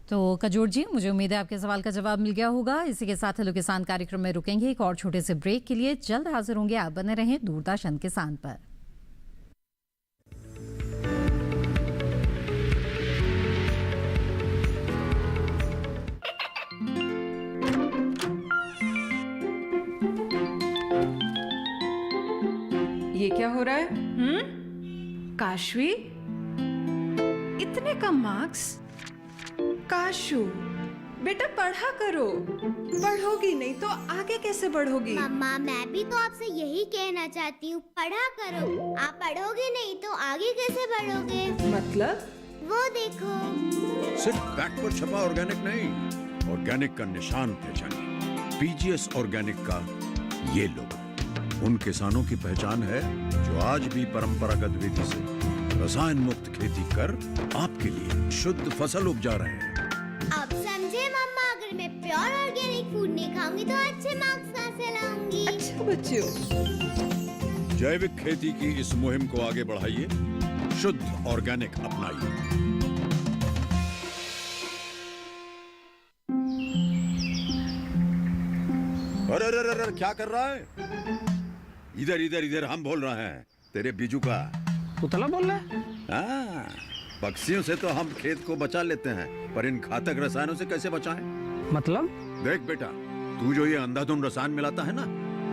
[SPEAKER 1] तो कजोर जी, मुझे उम्मीद है आपके सवाल का जवाब मिल गया होगा। इसी के साथ हेलो किसान कार्यक्रम में रुकेंगे एक और छोटे से ब्रेक के लिए। जल्द हाजिर होंगे, आप बने रहें दूरदर्शन किसान पर।
[SPEAKER 13] ये क्या हो रहा है? काशवी, इतने कम मार्क्स? काशू बेटा पढ़ा करो, पढ़ोगी नहीं तो आगे कैसे बढ़ोगी?
[SPEAKER 14] मम्मा मैं भी तो आपसे यही कहना चाहती हूँ, पढ़ा करो। आप पढ़ोगे नहीं तो आगे कैसे बढ़ोगे?
[SPEAKER 13] मतलब?
[SPEAKER 14] वो देखो,
[SPEAKER 15] सिर्फ बैक पर छपा ऑर्गेनिक नहीं, ऑर्गेनिक का निशान पहचानिए। पीजीएस ऑर्गेनिक का ये लोगो उन किसानों की पहचान है जो आज भी परंपरागत विधि से रसायन मुक्त खेती कर आपके लिए शुद्ध फसल उपजा रहे हैं।
[SPEAKER 14] अब समझे मम्मा, अगर मैं प्योर ऑर्गेनिक फूड नहीं खाऊंगी तो अच्छे मार्क्स कहाँ से लाऊंगी?
[SPEAKER 13] अच्छा बच्चों,
[SPEAKER 15] जैविक खेती की इस मुहिम को आगे बढ़ाइए, शुद्ध ऑर्गेनिक अपनाइए। अरे अरे अरे क्या कर रहा है? इधर इधर इधर, हम बोल रहे हैं तेरे बीजू का।
[SPEAKER 16] पुतला बोल रहा है?
[SPEAKER 15] हाँ, पक्षियों से तो हम खेत को बचा लेते हैं, पर इन घातक रसायनों से कैसे बचाएं?
[SPEAKER 16] मतलब?
[SPEAKER 15] देख बेटा, तू जो ये अंधाधुंध रसायन मिलाता है ना,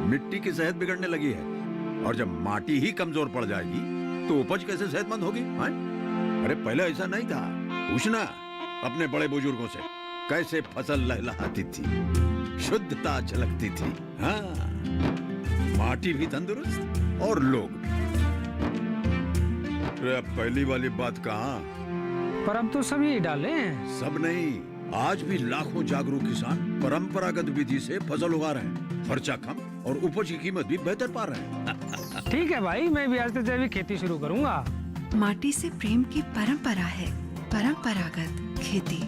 [SPEAKER 15] मिट्टी की सेहत बिगड़ने लगी है। और जब माटी ही कमजोर पड़ जाएगी तो उपज कैसे सेहतमंद होगी? हाँ? अरे पहले ऐसा नहीं था। पूछना अपने बड़े बुजुर्गों से, कैसे फसल लहलहाती थी, शुद्धता झलकती थी। हाँ, माटी भी तंदुरुस्त और लोग भी। अब पहली वाली बात कहाँ?
[SPEAKER 16] पर अब तो सब यही डाले हैं।
[SPEAKER 15] सब नहीं, आज भी लाखों जागरूक किसान परंपरागत विधि से फसल उगा रहे हैं। खर्चा कम और उपज की कीमत भी बेहतर पा रहे हैं।
[SPEAKER 16] ठीक है भाई, मैं भी आज से जैविक खेती शुरू करूंगा।
[SPEAKER 13] माटी से प्रेम की परंपरा है परंपरागत खेती।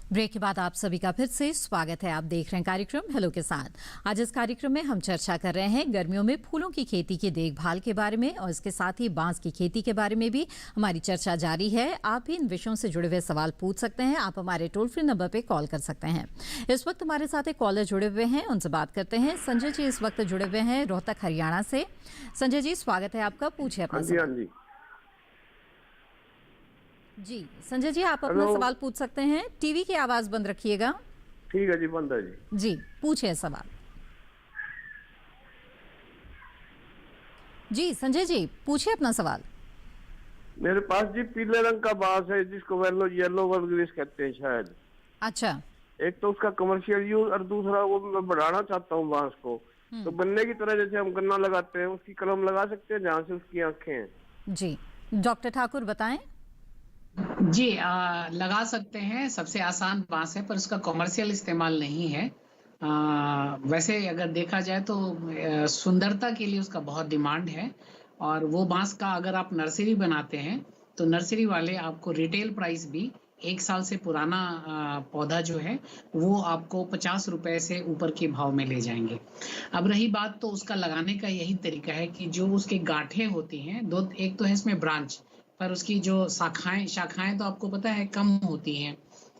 [SPEAKER 1] ब्रेक के बाद आप सभी का फिर से स्वागत है। आप देख रहे हैं कार्यक्रम हेलो किसान। आज इस कार्यक्रम में हम चर्चा कर रहे हैं गर्मियों में फूलों की खेती की देखभाल के बारे में, और इसके साथ ही बांस की खेती के बारे में भी हमारी चर्चा जारी है। आप भी इन विषयों से जुड़े हुए सवाल पूछ सकते हैं। आप हमारे टोल फ्री नंबर पर कॉल कर सकते हैं। इस वक्त हमारे साथ एक कॉलर जुड़े हुए हैं, उनसे बात करते हैं। संजय जी इस वक्त जुड़े हुए हैं रोहतक हरियाणा से। संजय जी स्वागत है आपका, पूछे अपना सवाल। जी संजय जी, आप अपना सवाल पूछ सकते हैं। टीवी की आवाज बंद रखिएगा।
[SPEAKER 17] ठीक है जी, बंद है जी।
[SPEAKER 1] जी पूछे सवाल। जी संजय जी पूछे अपना सवाल।
[SPEAKER 17] मेरे पास जी पीले रंग का बांस है जिसको येलो वर्गीस कहते हैं शायद।
[SPEAKER 1] अच्छा।
[SPEAKER 17] एक तो उसका कमर्शियल यूज और दूसरा वो मैं बढ़ाना चाहता हूँ बांस को। तो गन्ने की तरह जैसे हम गन्ना लगाते हैं उसकी कलम लगा सकते हैं जहाँ से उसकी आंखें हैं।
[SPEAKER 1] जी डॉक्टर ठाकुर बताएं।
[SPEAKER 3] जी लगा सकते हैं, सबसे आसान बांस है पर उसका कॉमर्शियल इस्तेमाल नहीं है। वैसे अगर देखा जाए तो सुंदरता के लिए उसका बहुत डिमांड है, और वो बांस का अगर आप नर्सरी बनाते हैं तो नर्सरी वाले आपको रिटेल प्राइस भी 1 साल से पुराना पौधा जो है वो आपको 50 रुपए से ऊपर के भाव में ले जाएंगे। अब रही बात तो उसका लगाने का यही तरीका है कि जो उसके गांठें होती हैं, दो, एक तो है इसमें ब्रांच, पर उसकी जो शाखाएं तो आपको पता है कम होती हैं,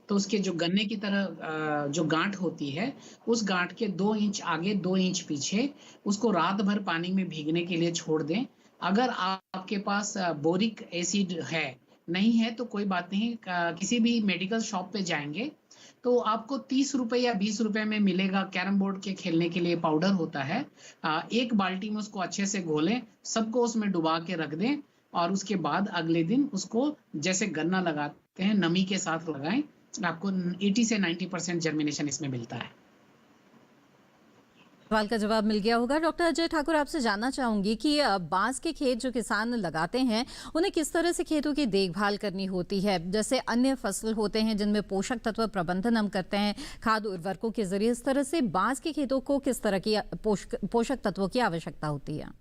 [SPEAKER 3] तो उसके जो गन्ने की तरह जो गांठ होती है, उस गांठ के 2 इंच आगे 2 इंच पीछे उसको रात भर पानी में भीगने के लिए छोड़ दें। अगर आपके पास बोरिक एसिड है, नहीं है तो कोई बात नहीं, किसी भी मेडिकल शॉप पे जाएंगे तो आपको 30 रुपए या 20 रुपए में मिलेगा। कैरम बोर्ड के खेलने के लिए पाउडर होता है। एक बाल्टी में उसको अच्छे से घोलें, सबको उसमें डुबा के रख दें और उसके बाद अगले दिन उसको जैसे गन्ना लगाते हैं नमी के साथ लगाएं। आपको 80 से 90% जर्मिनेशन इसमें मिलता है।
[SPEAKER 1] सवाल का जवाब मिल गया होगा। डॉक्टर अजय ठाकुर, आपसे जानना चाहूंगी कि बांस के खेत जो किसान लगाते हैं उन्हें किस तरह से खेतों की देखभाल करनी होती है? जैसे अन्य फसल होते हैं जिनमें पोषक तत्व प्रबंधन हम करते हैं खाद उर्वरकों के जरिए, इस तरह से बांस के खेतों को किस तरह की पोषक तत्वों की आवश्यकता होती है?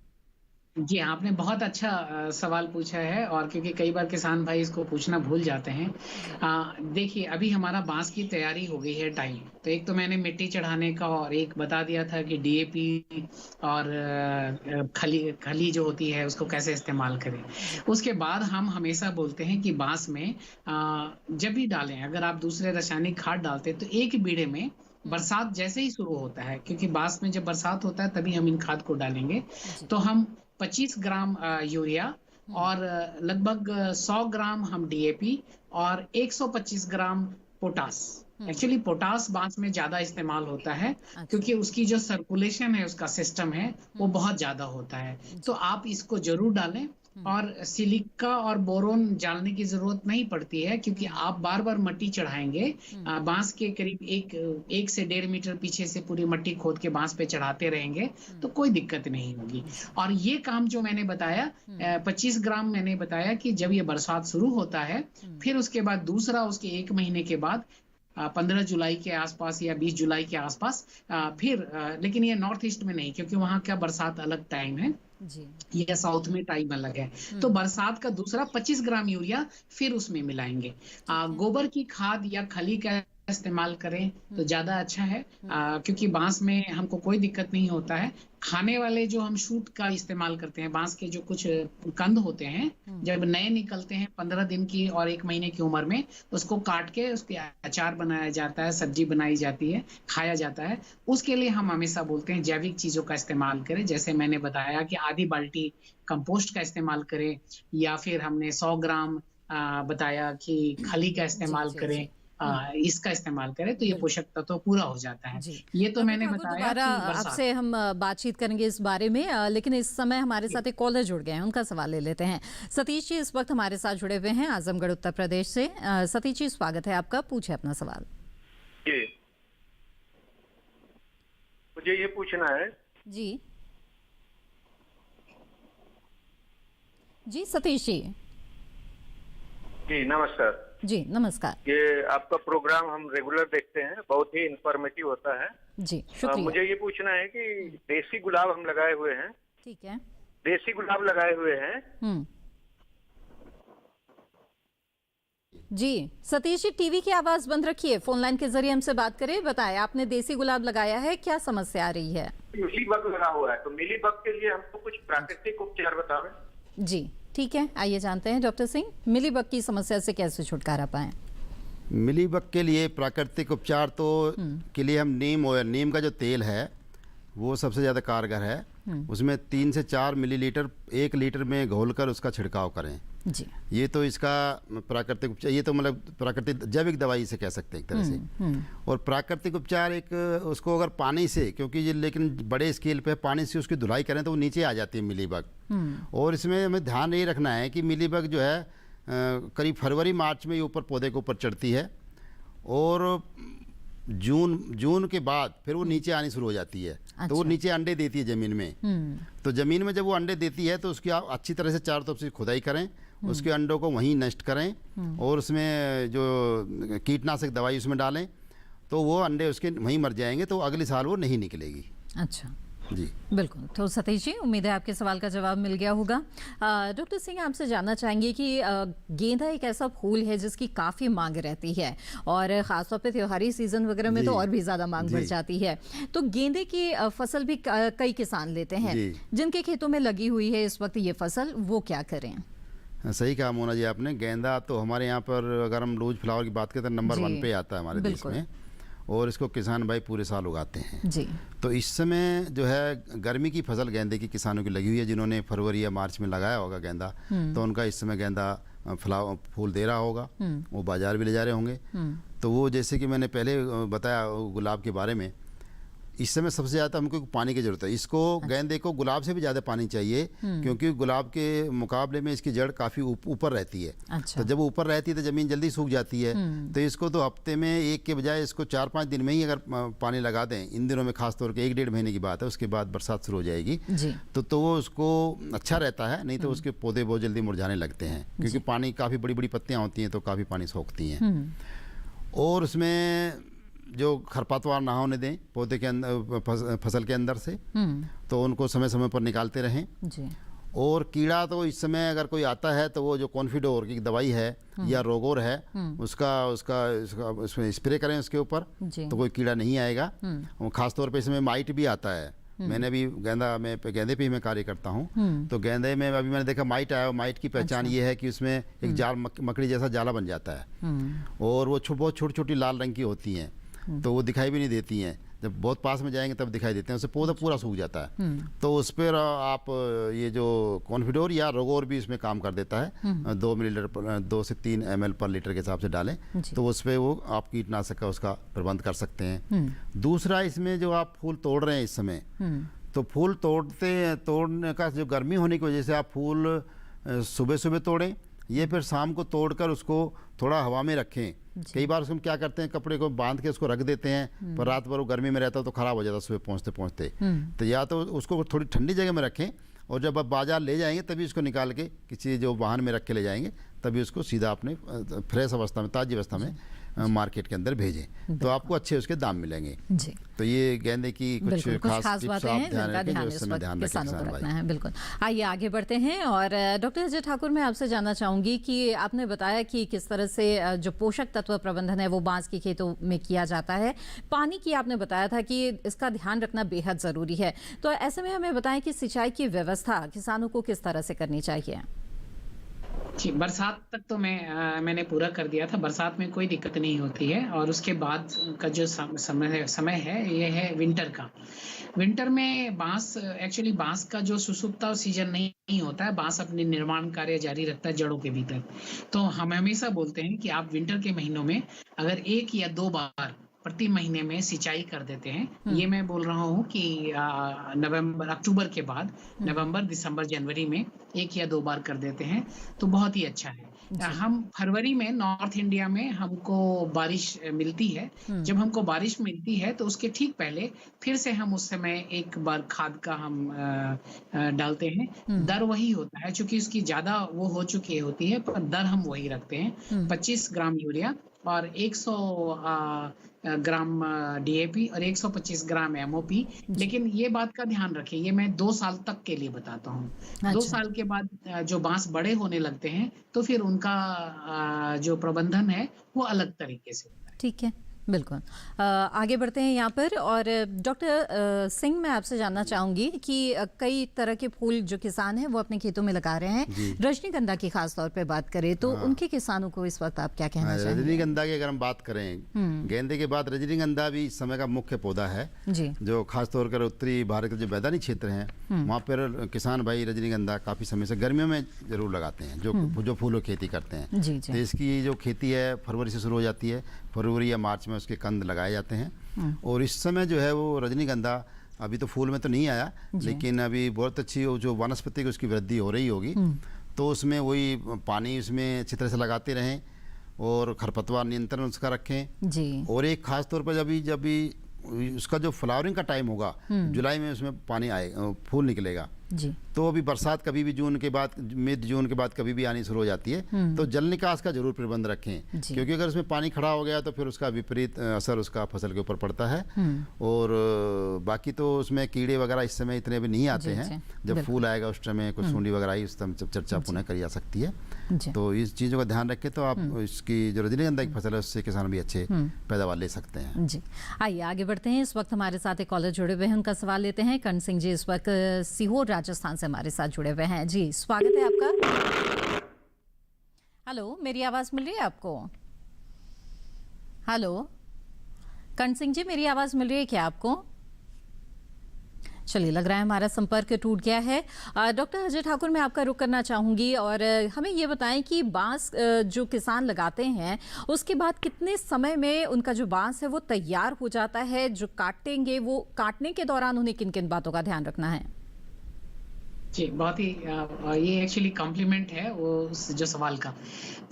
[SPEAKER 3] जी, आपने बहुत अच्छा सवाल पूछा है, और क्योंकि कई बार किसान भाई इसको पूछना भूल जाते हैं। देखिए, अभी हमारा बांस की तैयारी हो गई है टाइम, तो एक तो मैंने मिट्टी चढ़ाने का और एक बता दिया था कि डीएपी और खली जो होती है उसको कैसे इस्तेमाल करें। उसके बाद हम हमेशा बोलते हैं कि बांस में जब भी डालें, अगर आप दूसरे रासायनिक खाद डालते हैं तो एक बीड़े में बरसात जैसे ही शुरू होता है, क्योंकि बांस में जब बरसात होता है तभी हम इन खाद को डालेंगे, तो हम 25 ग्राम यूरिया और लगभग 100 ग्राम हम डीएपी और 125 ग्राम पोटास। एक्चुअली पोटास बांस में ज्यादा इस्तेमाल होता है क्योंकि उसकी जो सर्कुलेशन है, उसका सिस्टम है, वो बहुत ज्यादा होता है। तो आप इसको जरूर डालें, और सिलिका और बोरोन डालने की जरूरत नहीं पड़ती है, क्योंकि आप बार बार मट्टी चढ़ाएंगे। बांस के करीब 1 से 1.5 मीटर पीछे से पूरी मट्टी खोद के बांस पे चढ़ाते रहेंगे तो कोई दिक्कत नहीं होगी। और ये काम जो मैंने बताया 25 ग्राम मैंने बताया कि जब ये बरसात शुरू होता है, फिर उसके बाद दूसरा उसके 1 महीने के बाद 15 जुलाई के आसपास या 20 जुलाई के आसपास फिर, लेकिन ये नॉर्थ ईस्ट में नहीं, क्योंकि वहां का बरसात अलग टाइम है जी, ये साउथ में टाइम अलग है। तो बरसात का दूसरा 25 ग्राम यूरिया फिर उसमें मिलाएंगे। गोबर की खाद या खली का इस्तेमाल करें तो ज्यादा अच्छा है, क्योंकि बांस में हमको कोई दिक्कत नहीं होता है। खाने वाले जो हम शूट का इस्तेमाल करते हैं, बांस के जो कुछ कंद होते हैं जब नए निकलते हैं 15 दिन की और 1 महीने की उम्र में, उसको काट के उसके अचार बनाया जाता है, सब्जी बनाई जाती है, खाया जाता है। उसके लिए हम हमेशा बोलते हैं जैविक चीजों का इस्तेमाल करें। जैसे मैंने बताया कि आधी बाल्टी कंपोस्ट का इस्तेमाल करें, या फिर हमने 100 ग्राम बताया कि खली का इस्तेमाल करें, इसका इस्तेमाल करें तो ये पोषक तत्व पूरा हो जाता है। ये तो मैंने बताया कि
[SPEAKER 1] आपसे हम बातचीत करेंगे इस बारे में, लेकिन इस समय हमारे साथ एक कॉलर जुड़ गए हैं, उनका सवाल ले लेते हैं। सतीश जी इस वक्त हमारे साथ जुड़े हुए हैं आजमगढ़ उत्तर प्रदेश से। सतीश जी, स्वागत है आपका, पूछे अपना सवाल।
[SPEAKER 18] मुझे ये पूछना है
[SPEAKER 1] जी सतीश
[SPEAKER 18] जी नमस्कार।
[SPEAKER 1] जी नमस्कार।
[SPEAKER 18] ये आपका प्रोग्राम हम रेगुलर देखते हैं, बहुत ही इंफॉर्मेटिव होता है
[SPEAKER 1] जी, शुक्रिया।
[SPEAKER 18] मुझे ये पूछना है कि देसी गुलाब हम लगाए हुए हैं।
[SPEAKER 1] ठीक है,
[SPEAKER 18] देसी गुलाब लगाए हुए हैं।
[SPEAKER 1] जी सतीश जी, टीवी की आवाज बंद रखिए, फोन लाइन के जरिए हमसे बात करें। बताएं, आपने देसी गुलाब लगाया है, क्या समस्या आ रही है?
[SPEAKER 18] मिलीबग लगा हुआ है, तो मिलीबग के लिए हमको कुछ प्राकृतिक उपचार बतावें।
[SPEAKER 1] जी ठीक है, आइए जानते हैं डॉक्टर सिंह, मिलीबग की समस्या से कैसे छुटकारा पाएं?
[SPEAKER 2] मिलीबग के लिए प्राकृतिक उपचार तो के लिए हम नीम का जो तेल है वो सबसे ज़्यादा कारगर है। उसमें 3 से 4 मिलीलीटर 1 लीटर में घोलकर उसका छिड़काव करें
[SPEAKER 1] जी।
[SPEAKER 2] ये तो इसका प्राकृतिक उपचार, ये तो मतलब प्राकृतिक जैविक दवाई से कह सकते हैं एक तरह से। और प्राकृतिक उपचार एक उसको अगर पानी से, क्योंकि ये लेकिन बड़े स्केल पे पानी से उसकी धुलाई करें तो वो नीचे आ जाती है मिलीबग। और इसमें हमें ध्यान ये रखना है कि मिलीबग जो है करीब फरवरी मार्च में ये ऊपर पौधे के ऊपर चढ़ती है, और जून के बाद फिर वो नीचे आनी शुरू हो जाती है। अच्छा। तो वो नीचे अंडे देती है ज़मीन में। तो ज़मीन में जब वो अंडे देती है तो उसकी आप अच्छी तरह से चारों तरफ से खुदाई करें, उसके अंडों को वहीं नष्ट करें और उसमें जो कीटनाशक दवाई उसमें डालें, तो वो अंडे उसके वहीं मर जाएंगे, तो अगले साल वो नहीं निकलेगी।
[SPEAKER 1] अच्छा
[SPEAKER 2] जी
[SPEAKER 1] बिल्कुल। तो सतीश जी, उम्मीद है आपके सवाल का जवाब मिल गया होगा। डॉक्टर सिंह, आपसे जानना चाहेंगे कि गेंदा एक ऐसा फूल है जिसकी काफ़ी मांग रहती है, और ख़ासतौर पे त्योहारी सीज़न वगैरह में तो और भी ज़्यादा मांग बढ़ जाती है। तो गेंदे की फसल भी कई किसान लेते हैं, जिनके खेतों में लगी हुई है इस वक्त ये फसल, वो क्या करें?
[SPEAKER 2] सही कहा मोना जी आपने। गेंदा तो हमारे यहाँ पर अगर हम रोज फ्लावर की बात करें तो नंबर 1 पे आता है हमारे देश में, और इसको किसान भाई पूरे साल उगाते हैं
[SPEAKER 1] जी।
[SPEAKER 2] तो इस समय जो है गर्मी की फसल गेंदे की किसानों की लगी हुई है, जिन्होंने फरवरी या मार्च में लगाया होगा गेंदा, तो उनका इस समय गेंदा फूल दे रहा होगा, वो बाजार भी ले जा रहे होंगे। तो वो जैसे कि मैंने पहले बताया गुलाब के बारे में, इस समय सबसे ज़्यादा हमको पानी की ज़रूरत है। इसको गेंदे को गुलाब से भी ज़्यादा पानी चाहिए, क्योंकि गुलाब के मुकाबले में इसकी जड़ काफ़ी ऊपर रहती है।
[SPEAKER 1] अच्छा।
[SPEAKER 2] तो जब ऊपर रहती है तो ज़मीन जल्दी सूख जाती है। तो इसको तो हफ्ते में एक के बजाय इसको 4-5 दिन में ही अगर पानी लगा दें, इन दिनों में खास तौर पर 1-1.5 महीने की बात है, उसके बाद बरसात शुरू हो जाएगी तो वो उसको अच्छा रहता है। नहीं तो उसके पौधे बहुत जल्दी मुरझाने लगते हैं, क्योंकि पानी काफ़ी बड़ी बड़ी पत्तियाँ होती हैं तो काफ़ी पानी सोखती हैं। और उसमें जो खरपतवार ना होने दें पौधे के अंदर, फसल के अंदर से, तो उनको समय समय पर निकालते रहें जी। और कीड़ा तो इस समय अगर कोई आता है तो वो जो कॉन्फिडोर की दवाई है या रोगोर है उसमें स्प्रे करें उसके ऊपर, तो कोई कीड़ा नहीं आएगा। खासतौर पे इसमें माइट भी आता है। मैंने भी गेंदे पे ही मैं कार्य करता हूँ, तो गेंदे में अभी मैंने देखा माइट आया। माइट की पहचान ये है कि उसमें एक जाल मकड़ी जैसा जाला बन जाता है, और वो बहुत छोटी छोटी लाल रंग की होती हैं, तो वो दिखाई भी नहीं देती हैं। जब बहुत पास में जाएंगे तब दिखाई देते हैं, उससे पौधा पूरा सूख जाता है। तो उस पर आप ये जो कॉन्फिडोर या रोगोर भी इसमें काम कर देता है। 2 से 3 ml पर लीटर के हिसाब से डालें, तो उस पर वो आप कीटनाशक का उसका प्रबंध कर सकते हैं। दूसरा, इसमें जो आप फूल तोड़ रहे हैं इस समय, तो फूल तोड़ने का जो गर्मी होने की वजह से आप फूल सुबह सुबह तोड़ें, ये फिर शाम को तोड़कर उसको थोड़ा हवा में रखें। कई बार उसको क्या करते हैं, कपड़े को बांध के उसको रख देते हैं, पर रात भर वो गर्मी में रहता है तो ख़राब हो जाता है सुबह पहुँचते पहुँचते। तो या तो उसको थोड़ी ठंडी जगह में रखें, और जब आप बाजार ले जाएंगे तभी उसको निकाल के किसी जो वाहन में रख के ले जाएंगे, तभी उसको सीधा अपने फ्रेश अवस्था में, ताज़ी अवस्था में मार्केट के अंदर भेजें, तो आपको अच्छे उसके दाम मिलेंगे जी। तो ये गेंदे की कुछ खास बातें हैं जिनका ध्यान
[SPEAKER 1] किसानों को रखना है। बिल्कुल, आइए आगे बढ़ते हैं। और डॉक्टर अजय ठाकुर, मैं आपसे जानना चाहूँगी कि आपने बताया कि किस तरह से जो पोषक तत्व प्रबंधन है वो बांस की खेतों में किया जाता है। पानी की आपने बताया था कि इसका ध्यान रखना बेहद ज़रूरी है, तो ऐसे में हमें बताएं कि सिंचाई की व्यवस्था किसानों को किस तरह से करनी चाहिए।
[SPEAKER 3] जी, बरसात तक तो मैंने पूरा कर दिया था। बरसात में कोई दिक्कत नहीं होती है, और उसके बाद का जो समय है ये है विंटर का। विंटर में एक्चुअली बांस का जो सुसुप्ता सीजन नहीं होता है, बांस अपने निर्माण कार्य जारी रखता है जड़ों के भीतर। तो हम हमेशा बोलते हैं कि आप विंटर के महीनों में अगर 1 या 2 बार प्रति महीने में सिंचाई कर देते हैं। ये मैं बोल रहा हूँ कि अक्टूबर के बाद नवंबर, दिसंबर, जनवरी में 1 या 2 बार कर देते हैं तो बहुत ही अच्छा है। हम फरवरी में नॉर्थ इंडिया में हमको बारिश मिलती है। जब हमको बारिश मिलती है तो उसके ठीक पहले फिर से हम उस समय एक बार खाद का हम डालते हैं। दर वही होता है, चूंकि उसकी ज्यादा वो हो चुकी होती है, पर दर हम वही रखते हैं। 25 ग्राम यूरिया और 100 ग्राम DAP और 125 ग्राम MOP। लेकिन ये बात का ध्यान रखें, ये मैं 2 साल तक के लिए बताता हूँ। अच्छा। 2 साल के बाद जो बांस बड़े होने लगते हैं तो फिर उनका जो प्रबंधन है वो अलग तरीके से होता है।
[SPEAKER 1] ठीक है, बिल्कुल। आगे बढ़ते हैं यहाँ पर। और डॉक्टर सिंह, मैं आपसे जानना चाहूँगी कि कई तरह के फूल जो किसान हैं वो अपने खेतों में लगा रहे हैं। रजनीगंधा की खास तौर पे बात करें तो उनके किसानों को इस वक्त आप क्या कहना चाहेंगे?
[SPEAKER 2] रजनीगंधा की अगर हम बात करें, गेंदे के बाद रजनीगंधा भी इस समय का मुख्य पौधा है जी। जो खासतौर पर उत्तरी भारत के जो मैदानी क्षेत्र हैं वहाँ पर किसान भाई रजनीगंधा काफ़ी समय से गर्मियों में जरूर लगाते हैं, जो फूलों की खेती करते हैं। तो इसकी जो खेती है फरवरी से शुरू हो जाती है, फरवरी या मार्च में उसके कंद लगाए जाते हैं। और इस समय जो है वो रजनीगंधा अभी तो फूल में तो नहीं आया, लेकिन अभी बहुत अच्छी जो वनस्पति की उसकी वृद्धि हो रही होगी, तो उसमें वही पानी उसमें अच्छी तरह से लगाते रहें और खरपतवार नियंत्रण उसका रखें जी। और एक खास तौर पर जब उसका जो फ्लावरिंग का टाइम होगा जुलाई में उसमें पानी आएगा, फूल निकलेगा जी। तो अभी बरसात कभी भी जून के बाद, मिड जून के बाद कभी भी आनी शुरू हो जाती है, तो जल निकास का जरूर प्रबंध रखें, क्योंकि अगर उसमें पानी खड़ा हो गया तो फिर उसका विपरीत असर उसका फसल के ऊपर पड़ता है। और बाकी तो उसमें कीड़े वगैरह इस समय इतने भी नहीं आते हैं। जब फूल आएगा उस समय कुछ सूंडी वगैरह आई, उस समय चर्चा पुनः करी जा सकती है। तो इस चीज़ों का ध्यान रखें तो आप इसकी जो रजनीगंधा की फसल है उससे किसान भी अच्छे पैदावार ले सकते हैं
[SPEAKER 1] जी। आइए आगे बढ़ते हैं। इस वक्त हमारे साथ एक कॉलर जुड़े हुए हैं, उनका सवाल लेते हैं। कर्ण सिंह जी इस वक्त सीहोर राजस्थान से हमारे साथ जुड़े हुए हैं जी। स्वागत है आपका। हेलो, मेरी आवाज मिल रही है आपको? हेलो कर्ण सिंह जी, मेरी आवाज मिल रही है क्या आपको? चलिए, लग रहा है हमारा संपर्क टूट गया है। डॉक्टर अजय ठाकुर, मैं आपका रुख करना चाहूंगी और हमें ये बताएं कि बांस जो किसान लगाते हैं उसके बाद कितने समय में उनका जो बांस है वो तैयार हो जाता है? जो काटेंगे वो काटने के दौरान उन्हें किन किन बातों का ध्यान रखना है?
[SPEAKER 3] जी, बहुत ही ये एक्चुअली कॉम्प्लीमेंट है वो जो सवाल का।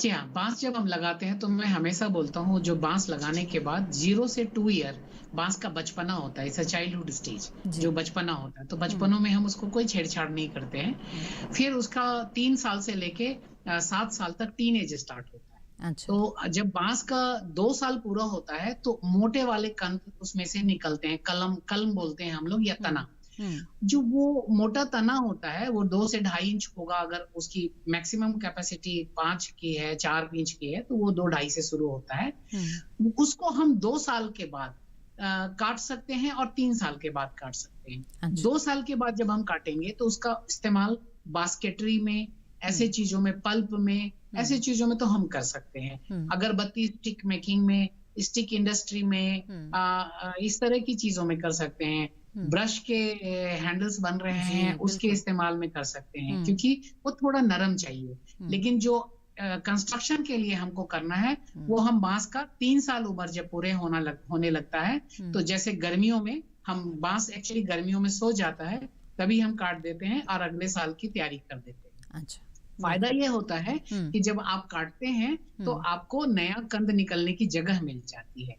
[SPEAKER 3] जी हाँ, बांस जब हम लगाते हैं तो मैं हमेशा बोलता हूँ जो बांस लगाने के बाद 0 से 2 ईयर बांस का बचपना होता है, इट्स अ चाइल्डहुड स्टेज, जो बचपना होता है। तो बचपनों में हम उसको कोई छेड़छाड़ नहीं करते हैं। फिर उसका 3 साल से लेके 7 साल तक टीनेज स्टार्ट होता है।
[SPEAKER 1] अच्छा।
[SPEAKER 3] तो जब बांस का 2 साल पूरा होता है तो मोटे वाले कंद उसमें से निकलते हैं, कलम बोलते हैं हम लोग, या तना। जो वो मोटा तना होता है वो 2 से 2.5 इंच होगा। अगर उसकी मैक्सिमम कैपेसिटी 5 की है, 4 इंच की है, तो वो 2-2.5 से शुरू होता है। उसको हम 2 साल के बाद काट सकते हैं और 3 साल के बाद काट सकते हैं। 2 साल के बाद जब हम काटेंगे तो उसका इस्तेमाल बास्केटरी में, ऐसे चीजों में, पल्प में, ऐसे चीजों में तो हम कर सकते हैं। अगरबत्ती स्टिक मेकिंग में, स्टिक इंडस्ट्री में, इस तरह की चीजों में कर सकते हैं। ब्रश के हैंडल्स बन रहे हैं, उसके इस्तेमाल में कर सकते हैं, क्योंकि वो थोड़ा नरम चाहिए। लेकिन जो कंस्ट्रक्शन के लिए हमको करना है वो हम बांस का 3 साल उम्र जब पूरे होने लगता है, तो जैसे गर्मियों में हम बांस एक्चुअली गर्मियों में सो जाता है, तभी हम काट देते हैं और अगले साल की तैयारी कर देते हैं।
[SPEAKER 1] अच्छा।
[SPEAKER 3] फायदा ये होता है कि जब आप काटते हैं तो आपको नया कंद निकलने की जगह मिल जाती है।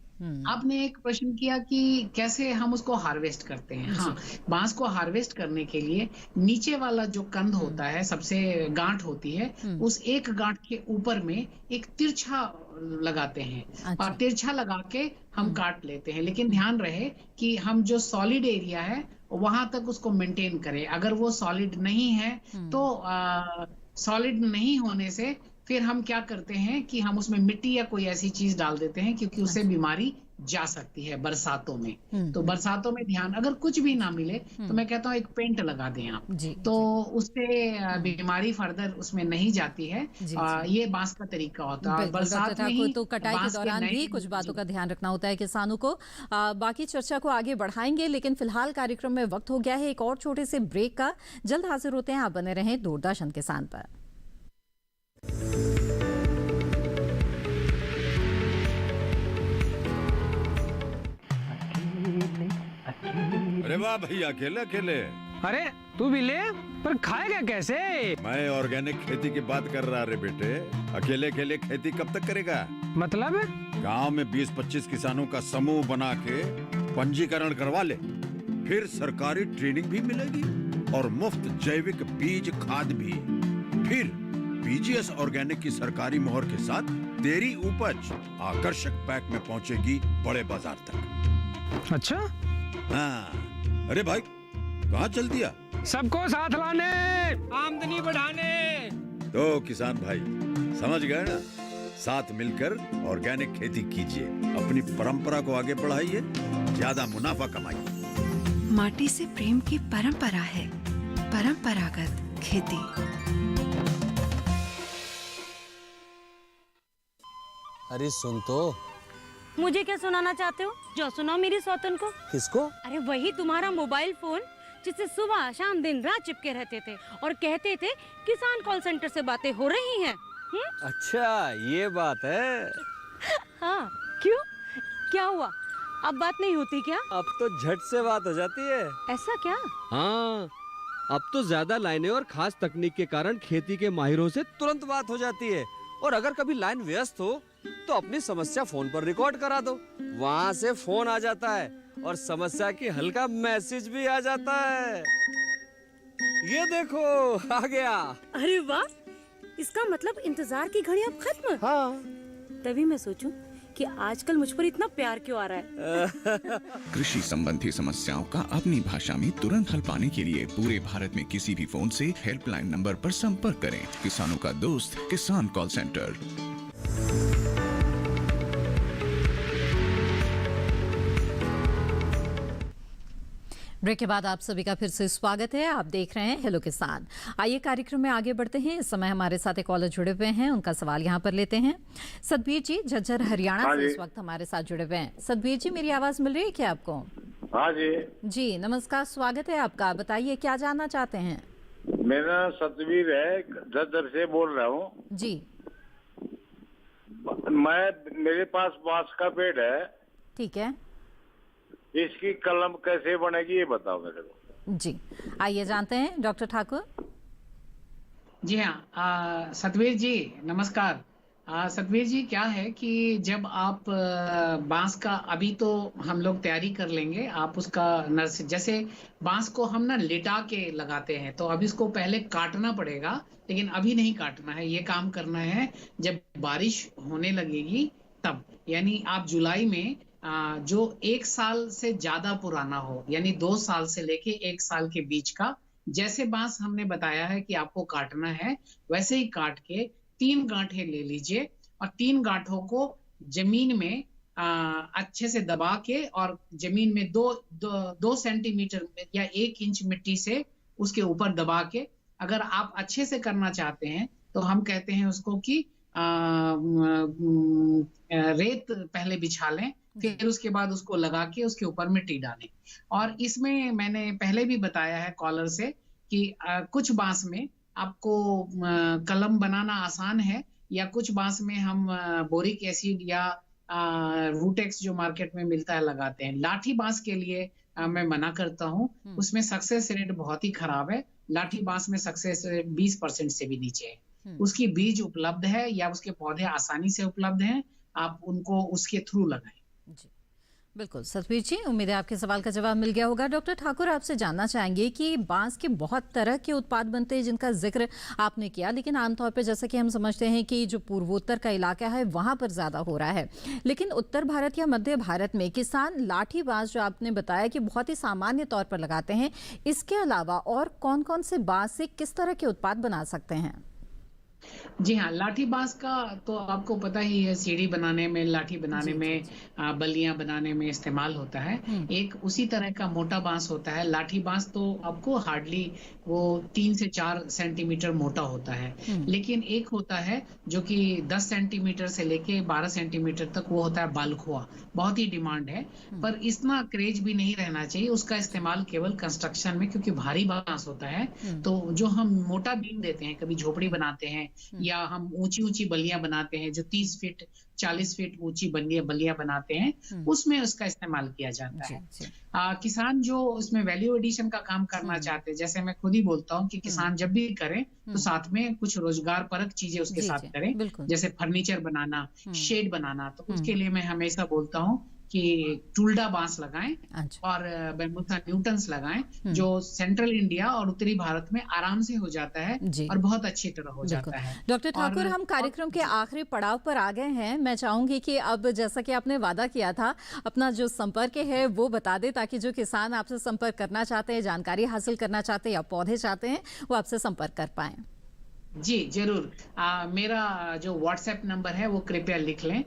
[SPEAKER 3] आपने एक प्रश्न किया कि कैसे हम उसको हार्वेस्ट करते हैं। हाँ, बांस को हार्वेस्ट करने के लिए नीचे वाला जो कंद होता है, सबसे गांठ होती है, उस एक गांठ के ऊपर में एक तिरछा लगाते हैं। अच्छा। और तिरछा लगा के हम काट लेते हैं। लेकिन ध्यान रहे कि हम जो सॉलिड एरिया है वहां तक उसको मेंटेन करें। अगर वो सॉलिड नहीं है तो सॉलिड नहीं होने से फिर हम क्या करते हैं कि हम उसमें मिट्टी या कोई ऐसी चीज डाल देते हैं, क्योंकि उससे बीमारी जा सकती है बरसातों में। तो बरसातों में ध्यान, अगर कुछ भी ना मिले तो मैं कहता हूँ एक पेंट लगा दें आप, तो उससे बीमारी फर्दर उसमें नहीं जाती है। ये बांस का तरीका होता है। बरसात में ही
[SPEAKER 1] तो कटाई के दौरान भी कुछ बातों का ध्यान रखना होता है किसानों को। बाकी चर्चा को आगे बढ़ाएंगे, लेकिन फिलहाल कार्यक्रम में वक्त हो गया है एक और छोटे से ब्रेक का। जल्द हाजिर होते हैं, आप बने रहें दूरदर्शन किसान पर।
[SPEAKER 15] अरे वाह भैया, अकेले अकेले।
[SPEAKER 16] अरे तू भी ले, पर खाएगा कैसे?
[SPEAKER 15] मैं ऑर्गेनिक खेती की बात कर रहा रे बेटे। अकेले अकेले खेती कब तक करेगा?
[SPEAKER 16] मतलब
[SPEAKER 15] गांव में 20-25 किसानों का समूह बना के पंजीकरण करवा ले, फिर सरकारी ट्रेनिंग भी मिलेगी और मुफ्त जैविक बीज खाद भी। फिर बीजीएस ऑर्गेनिक की सरकारी मोहर के साथ तेरी उपज आकर्षक पैक में पहुंचेगी बड़े बाजार तक।
[SPEAKER 16] अच्छा?
[SPEAKER 15] हाँ। अरे भाई, कहाँ चल दिया?
[SPEAKER 16] सबको साथ लाने, आमदनी बढ़ाने।
[SPEAKER 15] तो किसान भाई समझ गए ना? साथ मिलकर ऑर्गेनिक खेती कीजिए, अपनी परंपरा को आगे बढ़ाइए, ज्यादा मुनाफा कमाइए।
[SPEAKER 13] माटी से प्रेम की परंपरा है परंपरागत खेती।
[SPEAKER 19] अरे सुन तो।
[SPEAKER 20] मुझे क्या सुनाना चाहते हो? जो सुनाओ मेरी सौतन को।
[SPEAKER 19] किसको?
[SPEAKER 20] अरे वही तुम्हारा मोबाइल फोन जिससे सुबह शाम दिन रात चिपके रहते थे और कहते थे किसान कॉल सेंटर से बातें हो रही हैं।
[SPEAKER 19] अच्छा ये बात है।
[SPEAKER 20] हाँ, क्यों? क्या हुआ? अब बात नहीं होती क्या?
[SPEAKER 19] अब तो झट से बात हो जाती है।
[SPEAKER 20] ऐसा क्या?
[SPEAKER 19] हाँ, अब तो ज्यादा लाइनें और खास तकनीक के कारण खेती के माहिरों से तुरंत बात हो जाती है। और अगर कभी लाइन व्यस्त हो तो अपनी समस्या फोन पर रिकॉर्ड करा दो, वहाँ से फोन आ जाता है और समस्या की हल का मैसेज भी आ जाता है। ये देखो आ गया।
[SPEAKER 20] अरे वाह, इसका मतलब इंतजार की घड़ी अब खत्म।
[SPEAKER 19] हाँ।
[SPEAKER 20] तभी मैं सोचूं कि आजकल मुझ पर इतना प्यार क्यों आ रहा है।
[SPEAKER 21] कृषि संबंधी समस्याओं का अपनी भाषा में तुरंत हल पाने के लिए पूरे भारत में किसी भी फोन से हेल्पलाइन नंबर पर संपर्क करें। किसानों का दोस्त किसान कॉल सेंटर।
[SPEAKER 1] ब्रेक के बाद आप सभी का फिर से स्वागत है। आप देख रहे हैं हेलो किसान। आइए कार्यक्रम में आगे बढ़ते हैं। इस समय हमारे साथ एक कॉलर जुड़े हुए हैं, उनका सवाल यहाँ पर लेते हैं। सतबीर जी झज्जर हरियाणा से इस वक्त हमारे साथ जुड़े हुए हैं। सतबीर जी, मेरी आवाज मिल रही है क्या आपको?
[SPEAKER 4] हाँ जी
[SPEAKER 1] जी नमस्कार, स्वागत है आपका। बताइए क्या जानना चाहते हैं?
[SPEAKER 4] मेरा सतबीर है, झज्जर से बोल रहा हूँ
[SPEAKER 1] जी।
[SPEAKER 4] मेरे पास बांस का पेड़ है,
[SPEAKER 1] ठीक है,
[SPEAKER 4] इसकी कलम कैसे बनेगी ये बताओ मेरे को।
[SPEAKER 1] जी आइए जानते हैं डॉक्टर ठाकुर।
[SPEAKER 3] जी हाँ, सतबीर जी नमस्कार। सतबीर जी, क्या है कि जब आप बांस का, अभी तो हम लोग तैयारी कर लेंगे, आप उसका नर्स, जैसे बांस को हम ना लिटा के लगाते हैं, तो अभी इसको पहले काटना पड़ेगा, लेकिन अभी नहीं काटना है। ये काम करना है जब बारिश होने लगेगी तब, यानी आप जुलाई में जो 1 साल से ज्यादा पुराना हो, यानी 2 साल से लेके 1 साल के बीच का, जैसे बांस हमने बताया है कि आपको काटना है, वैसे ही काट के 3 गांठें ले लीजिए और 3 गांठों को जमीन में अच्छे से दबा के, और जमीन में 2 सेंटीमीटर या 1 इंच मिट्टी से उसके ऊपर दबा के, अगर आप अच्छे से करना चाहते हैं तो हम कहते हैं उसको कि रेत पहले बिछा लें, फिर उसके बाद उसको लगा के उसके ऊपर मिट्टी डालें। और इसमें मैंने पहले भी बताया है कॉलर से कि कुछ बांस में आपको कलम बनाना आसान है, या कुछ बांस में हम बोरिक एसिड या रूटेक्स जो मार्केट में मिलता है लगाते हैं। लाठी बांस के लिए मैं मना करता हूँ, उसमें सक्सेस रेट बहुत ही खराब है। लाठी बांस में सक्सेस रेट 20% से भी नीचे है। उसकी बीज उपलब्ध है या उसके पौधे आसानी से उपलब्ध हैं, आप उनको उसके थ्रू लगाएं।
[SPEAKER 1] जी बिल्कुल सतबीर जी, उम्मीद है आपके सवाल का जवाब मिल गया होगा। डॉक्टर ठाकुर, आपसे जानना चाहेंगे कि बांस के बहुत तरह के उत्पाद बनते हैं जिनका जिक्र आपने किया, लेकिन आमतौर पर जैसे कि हम समझते हैं कि जो पूर्वोत्तर का इलाका है वहाँ पर ज़्यादा हो रहा है, लेकिन उत्तर भारत या मध्य भारत में किसान लाठी बांस जो आपने बताया कि बहुत ही सामान्य तौर पर लगाते हैं, इसके अलावा और कौन कौन से बांस से किस तरह के उत्पाद बना सकते हैं?
[SPEAKER 3] जी हाँ, लाठी बांस का तो आपको पता ही है, सीढ़ी बनाने में, लाठी बनाने में, बल्लियां बनाने में इस्तेमाल होता है। एक उसी तरह का मोटा बांस होता है। लाठी बांस तो आपको हार्डली वो 3 से 4 सेंटीमीटर मोटा होता है, लेकिन एक होता है जो कि 10 सेंटीमीटर से लेके 12 सेंटीमीटर तक, वो होता है बालखुआ। बहुत ही डिमांड है, पर इतना क्रेज भी नहीं रहना चाहिए उसका इस्तेमाल केवल कंस्ट्रक्शन में, क्योंकि भारी बांस होता है। तो जो हम मोटा बीम देते हैं, कभी झोपड़ी बनाते हैं या हम ऊंची ऊंची बल्लियां बनाते हैं, जो 30 फीट 40 फीट ऊंची बल्लियां बनाते हैं, उसमें उसका इस्तेमाल किया जाता है। किसान जो उसमें वैल्यू एडिशन का काम करना चाहते हैं, जैसे मैं खुद ही बोलता हूँ कि किसान जब भी करें तो साथ में कुछ रोजगार परक चीजें उसके साथ करें, जैसे फर्नीचर बनाना, शेड बनाना, तो उसके लिए मैं हमेशा बोलता हूँ कि टुल्डा बांस लगाएं और बैम्बूसा न्यूटन्स लगाएं, जो सेंट्रल इंडिया और उत्तरी भारत में आराम से हो जाता है और बहुत अच्छी तरह हो जाता है।
[SPEAKER 1] डॉक्टर ठाकुर, हम कार्यक्रम के आखिरी पड़ाव पर आ गए हैं। मैं चाहूंगी कि अब जैसा कि आपने वादा किया था, अपना जो संपर्क है वो बता दे, ताकि जो किसान आपसे संपर्क करना चाहते हैं, जानकारी हासिल करना चाहते हैं या पौधे चाहते हैं, वो आपसे संपर्क कर पाए।
[SPEAKER 3] जी जरूर। मेरा जो व्हाट्सएप नंबर है वो कृपया लिख लें,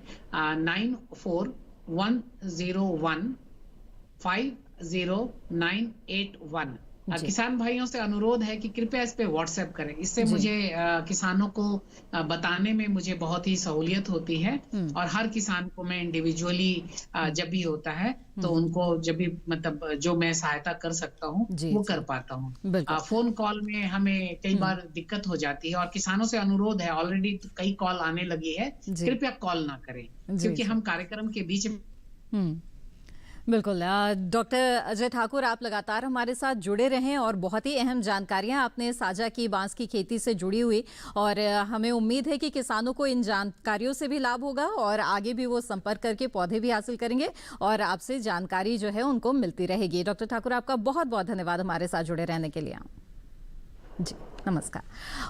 [SPEAKER 3] 9411050981। किसान भाइयों से अनुरोध है कि कृपया इस पे व्हाट्सएप करें, इससे मुझे किसानों को बताने में मुझे बहुत ही सहूलियत होती है, और हर किसान को मैं इंडिविजुअली जब भी होता है तो उनको जब भी, मतलब जो मैं सहायता कर सकता हूँ वो कर पाता हूँ। फोन कॉल में हमें कई बार दिक्कत हो जाती है, और किसानों से अनुरोध है, ऑलरेडी कई कॉल आने लगी है, कृपया कॉल ना करें, क्योंकि हम कार्यक्रम के बीच में।
[SPEAKER 1] बिल्कुल डॉक्टर अजय ठाकुर, आप लगातार हमारे साथ जुड़े रहें और बहुत ही अहम जानकारियां आपने साझा की बांस की खेती से जुड़ी हुई, और हमें उम्मीद है कि किसानों को इन जानकारियों से भी लाभ होगा और आगे भी वो संपर्क करके पौधे भी हासिल करेंगे और आपसे जानकारी जो है उनको मिलती रहेगी। डॉक्टर ठाकुर, आपका बहुत बहुत धन्यवाद हमारे साथ जुड़े रहने के लिए। जी। नमस्कार।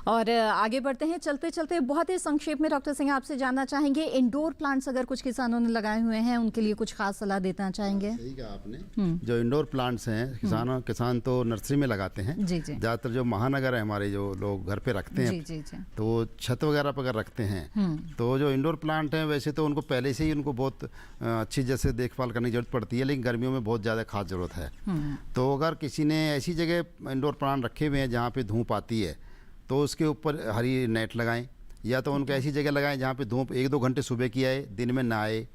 [SPEAKER 1] और आगे बढ़ते हैं, चलते चलते बहुत ही संक्षेप में डॉक्टर सिंह आपसे जानना चाहेंगे, इंडोर प्लांट्स अगर कुछ किसानों ने लगाए हुए हैं उनके लिए कुछ खास सलाह देना चाहेंगे?
[SPEAKER 2] सही कहा आपने। जो इंडोर प्लांट्स हैं किसान तो नर्सरी में लगाते हैं। ज़्यादातर जो महानगर है हमारे, जो लोग घर पे रखते हैं तो वो छत वगैरह पर अगर रखते हैं तो जो इंडोर प्लांट हैं वैसे तो उनको पहले से ही उनको बहुत अच्छी जैसे देखभाल करने की जरूरत पड़ती है, लेकिन गर्मियों में बहुत ज़्यादा खास ज़रूरत है। तो अगर किसी ने ऐसी जगह इंडोर प्लांट रखे हुए हैं जहाँ पे धूप आती है तो उसके ऊपर हरी नेट लगाएं, या तो उनको ऐसी जगह लगाएं जहाँ पे धूप 1-2 घंटे सुबह की आए, दिन में ना आए।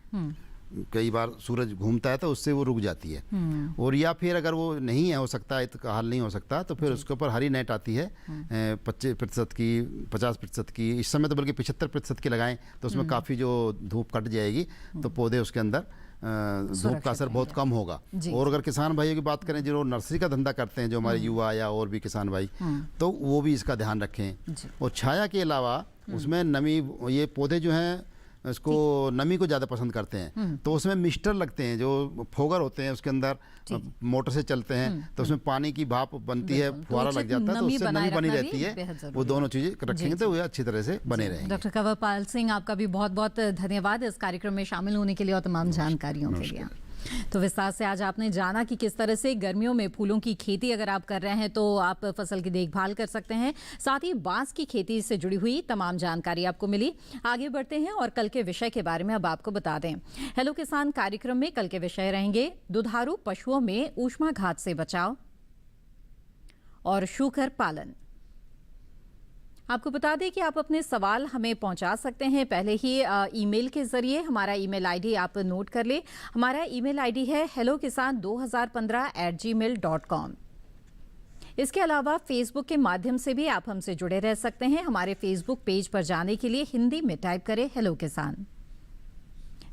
[SPEAKER 2] कई बार सूरज घूमता है तो उससे वो रुक जाती है। और या फिर अगर वो नहीं है, हो सकता है तो हाल नहीं हो सकता, तो फिर उसके ऊपर हरी नेट आती है 25% की, 50% की, इस समय तो बल्कि 75% की लगाएं तो उसमें काफ़ी जो धूप कट जाएगी तो पौधे उसके अंदर धूप का असर बहुत कम होगा। और अगर किसान भाइयों की बात करें जो नर्सरी का धंधा करते हैं, जो हमारे युवा या और भी किसान भाई, तो वो भी इसका ध्यान रखें। और छाया के अलावा उसमें नमी, ये पौधे जो हैं इसको नमी को ज़्यादा पसंद करते हैं, तो उसमें मिस्टर लगते हैं जो फोगर होते हैं, उसके अंदर मोटर से चलते हैं तो उसमें पानी की भाप बनती है, फुहारा लग जाता है, तो उससे नमी बनी रहती है। वो दोनों चीज़ें रखेंगे तो वो अच्छी तरह से बने रहेंगे।
[SPEAKER 1] डॉक्टर कंवरपाल सिंह, आपका भी बहुत बहुत धन्यवाद इस कार्यक्रम में शामिल होने के लिए और तमाम जानकारियों के लिए। तो विस्तार से आज आपने जाना कि किस तरह से गर्मियों में फूलों की खेती अगर आप कर रहे हैं तो आप फसल की देखभाल कर सकते हैं, साथ ही बांस की खेती से जुड़ी हुई तमाम जानकारी आपको मिली। आगे बढ़ते हैं और कल के विषय के बारे में अब आपको बता दें। हेलो किसान कार्यक्रम में कल के विषय रहेंगे दुधारू पशुओं में ऊष्माघात से बचाव और शूकर पालन। आपको बता दें कि आप अपने सवाल हमें पहुंचा सकते हैं पहले ही ईमेल के जरिए। हमारा ईमेल आईडी आप नोट कर ले। हमारा ईमेल आईडी है hellokisan2015@gmail.com। इसके अलावा फेसबुक के माध्यम से भी आप हमसे जुड़े रह सकते हैं। हमारे फेसबुक पेज पर जाने के लिए हिंदी में टाइप करें हेलो किसान।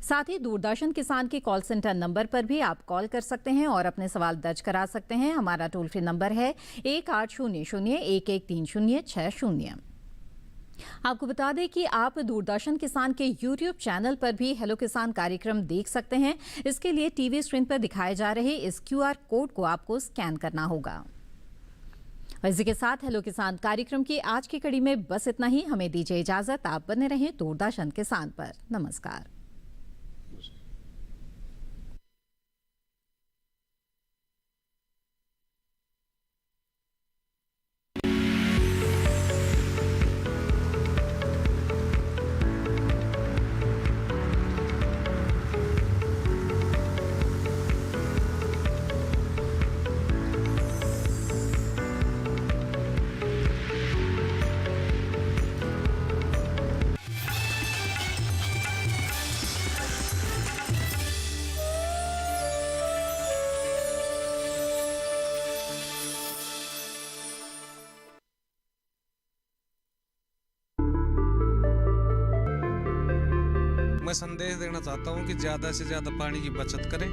[SPEAKER 1] साथ ही दूरदर्शन किसान के कॉल सेंटर नंबर पर भी आप कॉल कर सकते हैं और अपने सवाल दर्ज करा सकते हैं। हमारा टोल फ्री नंबर है 1800-1130-60। आपको बता दें कि आप दूरदर्शन किसान के YouTube चैनल पर भी हेलो किसान कार्यक्रम देख सकते हैं। इसके लिए टीवी स्क्रीन पर दिखाए जा रहे इस QR कोड को आपको स्कैन करना होगा। इसी के साथ हेलो किसान कार्यक्रम की आज की कड़ी में बस इतना ही। हमें दीजिए इजाजत। आप बने रहें दूरदर्शन किसान पर। नमस्कार।
[SPEAKER 7] मैं संदेश देना चाहता हूं कि ज़्यादा से ज़्यादा पानी की बचत करें,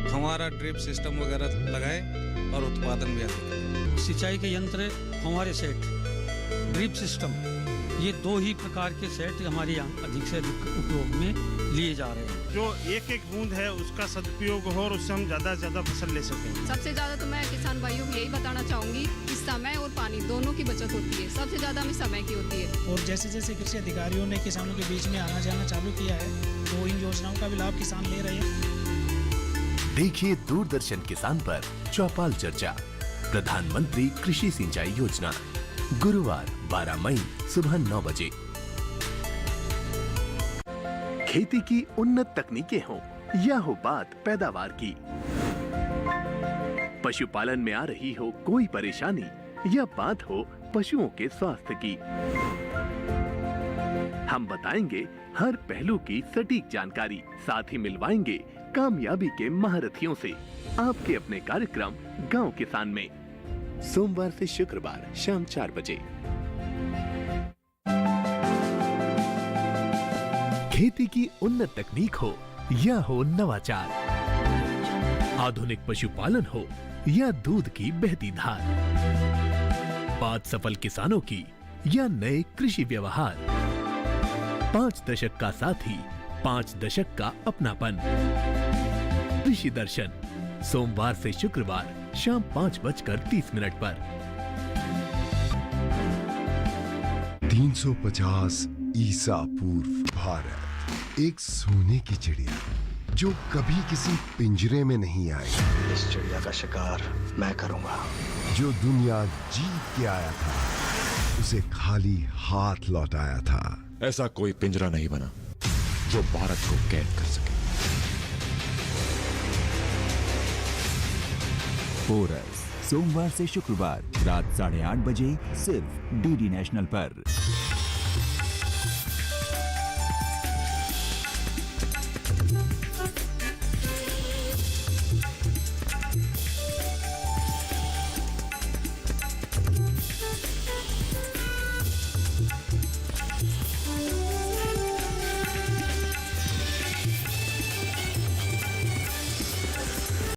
[SPEAKER 7] हमारा ड्रिप सिस्टम वगैरह लगाएं और उत्पादन भी अधिक करें।
[SPEAKER 22] सिंचाई के यंत्र, हमारे सेट, ड्रिप सिस्टम, ये 2 ही प्रकार के सेट हमारे यहाँ अधिक से अधिक उपयोग में लिए जा रहे हैं।
[SPEAKER 23] जो एक एक बूंद है उसका सदुपयोग हो और उससे हम ज़्यादा से ज़्यादा फसल ले सकें।
[SPEAKER 24] सबसे ज़्यादा तो मैं किसान भाइयों को यही बताना चाहूँगी कि समय और पानी दोनों की बचत होती है। सबसे ज़्यादा हमें समय की होती है।
[SPEAKER 25] और जैसे जैसे कृषि अधिकारियों ने किसानों के बीच में आना जाना चालू किया है तो इन योजनाओं का भी लाभ किसान ले रहे हैं।
[SPEAKER 26] देखिए दूरदर्शन किसान पर चौपाल चर्चा, प्रधानमंत्री कृषि सिंचाई योजना, गुरुवार 12 मई सुबह 9 बजे। खेती की उन्नत तकनीकें हो या हो बात पैदावार की, पशुपालन में आ रही हो कोई परेशानी या बात हो पशुओं के स्वास्थ्य की, हम बताएंगे हर पहलू की सटीक जानकारी, साथ ही मिलवाएंगे कामयाबी के महारथियों से। आपके अपने कार्यक्रम गांव किसान में, सोमवार से शुक्रवार शाम 4 बजे। खेती की उन्नत तकनीक हो या हो नवाचार, आधुनिक पशुपालन हो या दूध की बहती धार, बात सफल किसानों की या नए कृषि व्यवहार, 5 दशक का साथी, 5 दशक का अपनापन। कृषि दर्शन, सोमवार से शुक्रवार शाम 5:30 पर।
[SPEAKER 5] 350 ईसा पूर्व भारत, एक सोने की चिड़िया जो कभी किसी पिंजरे में नहीं आई।
[SPEAKER 6] इस चिड़िया का शिकार मैं करूंगा।
[SPEAKER 5] जो दुनिया जीत के आया था, उसे खाली हाथ लौटाया था।
[SPEAKER 8] ऐसा कोई पिंजरा नहीं बना जो भारत को कैद कर सके।
[SPEAKER 9] पोरस, सोमवार से शुक्रवार रात 8:30 बजे सिर्फ डीडी नेशनल पर।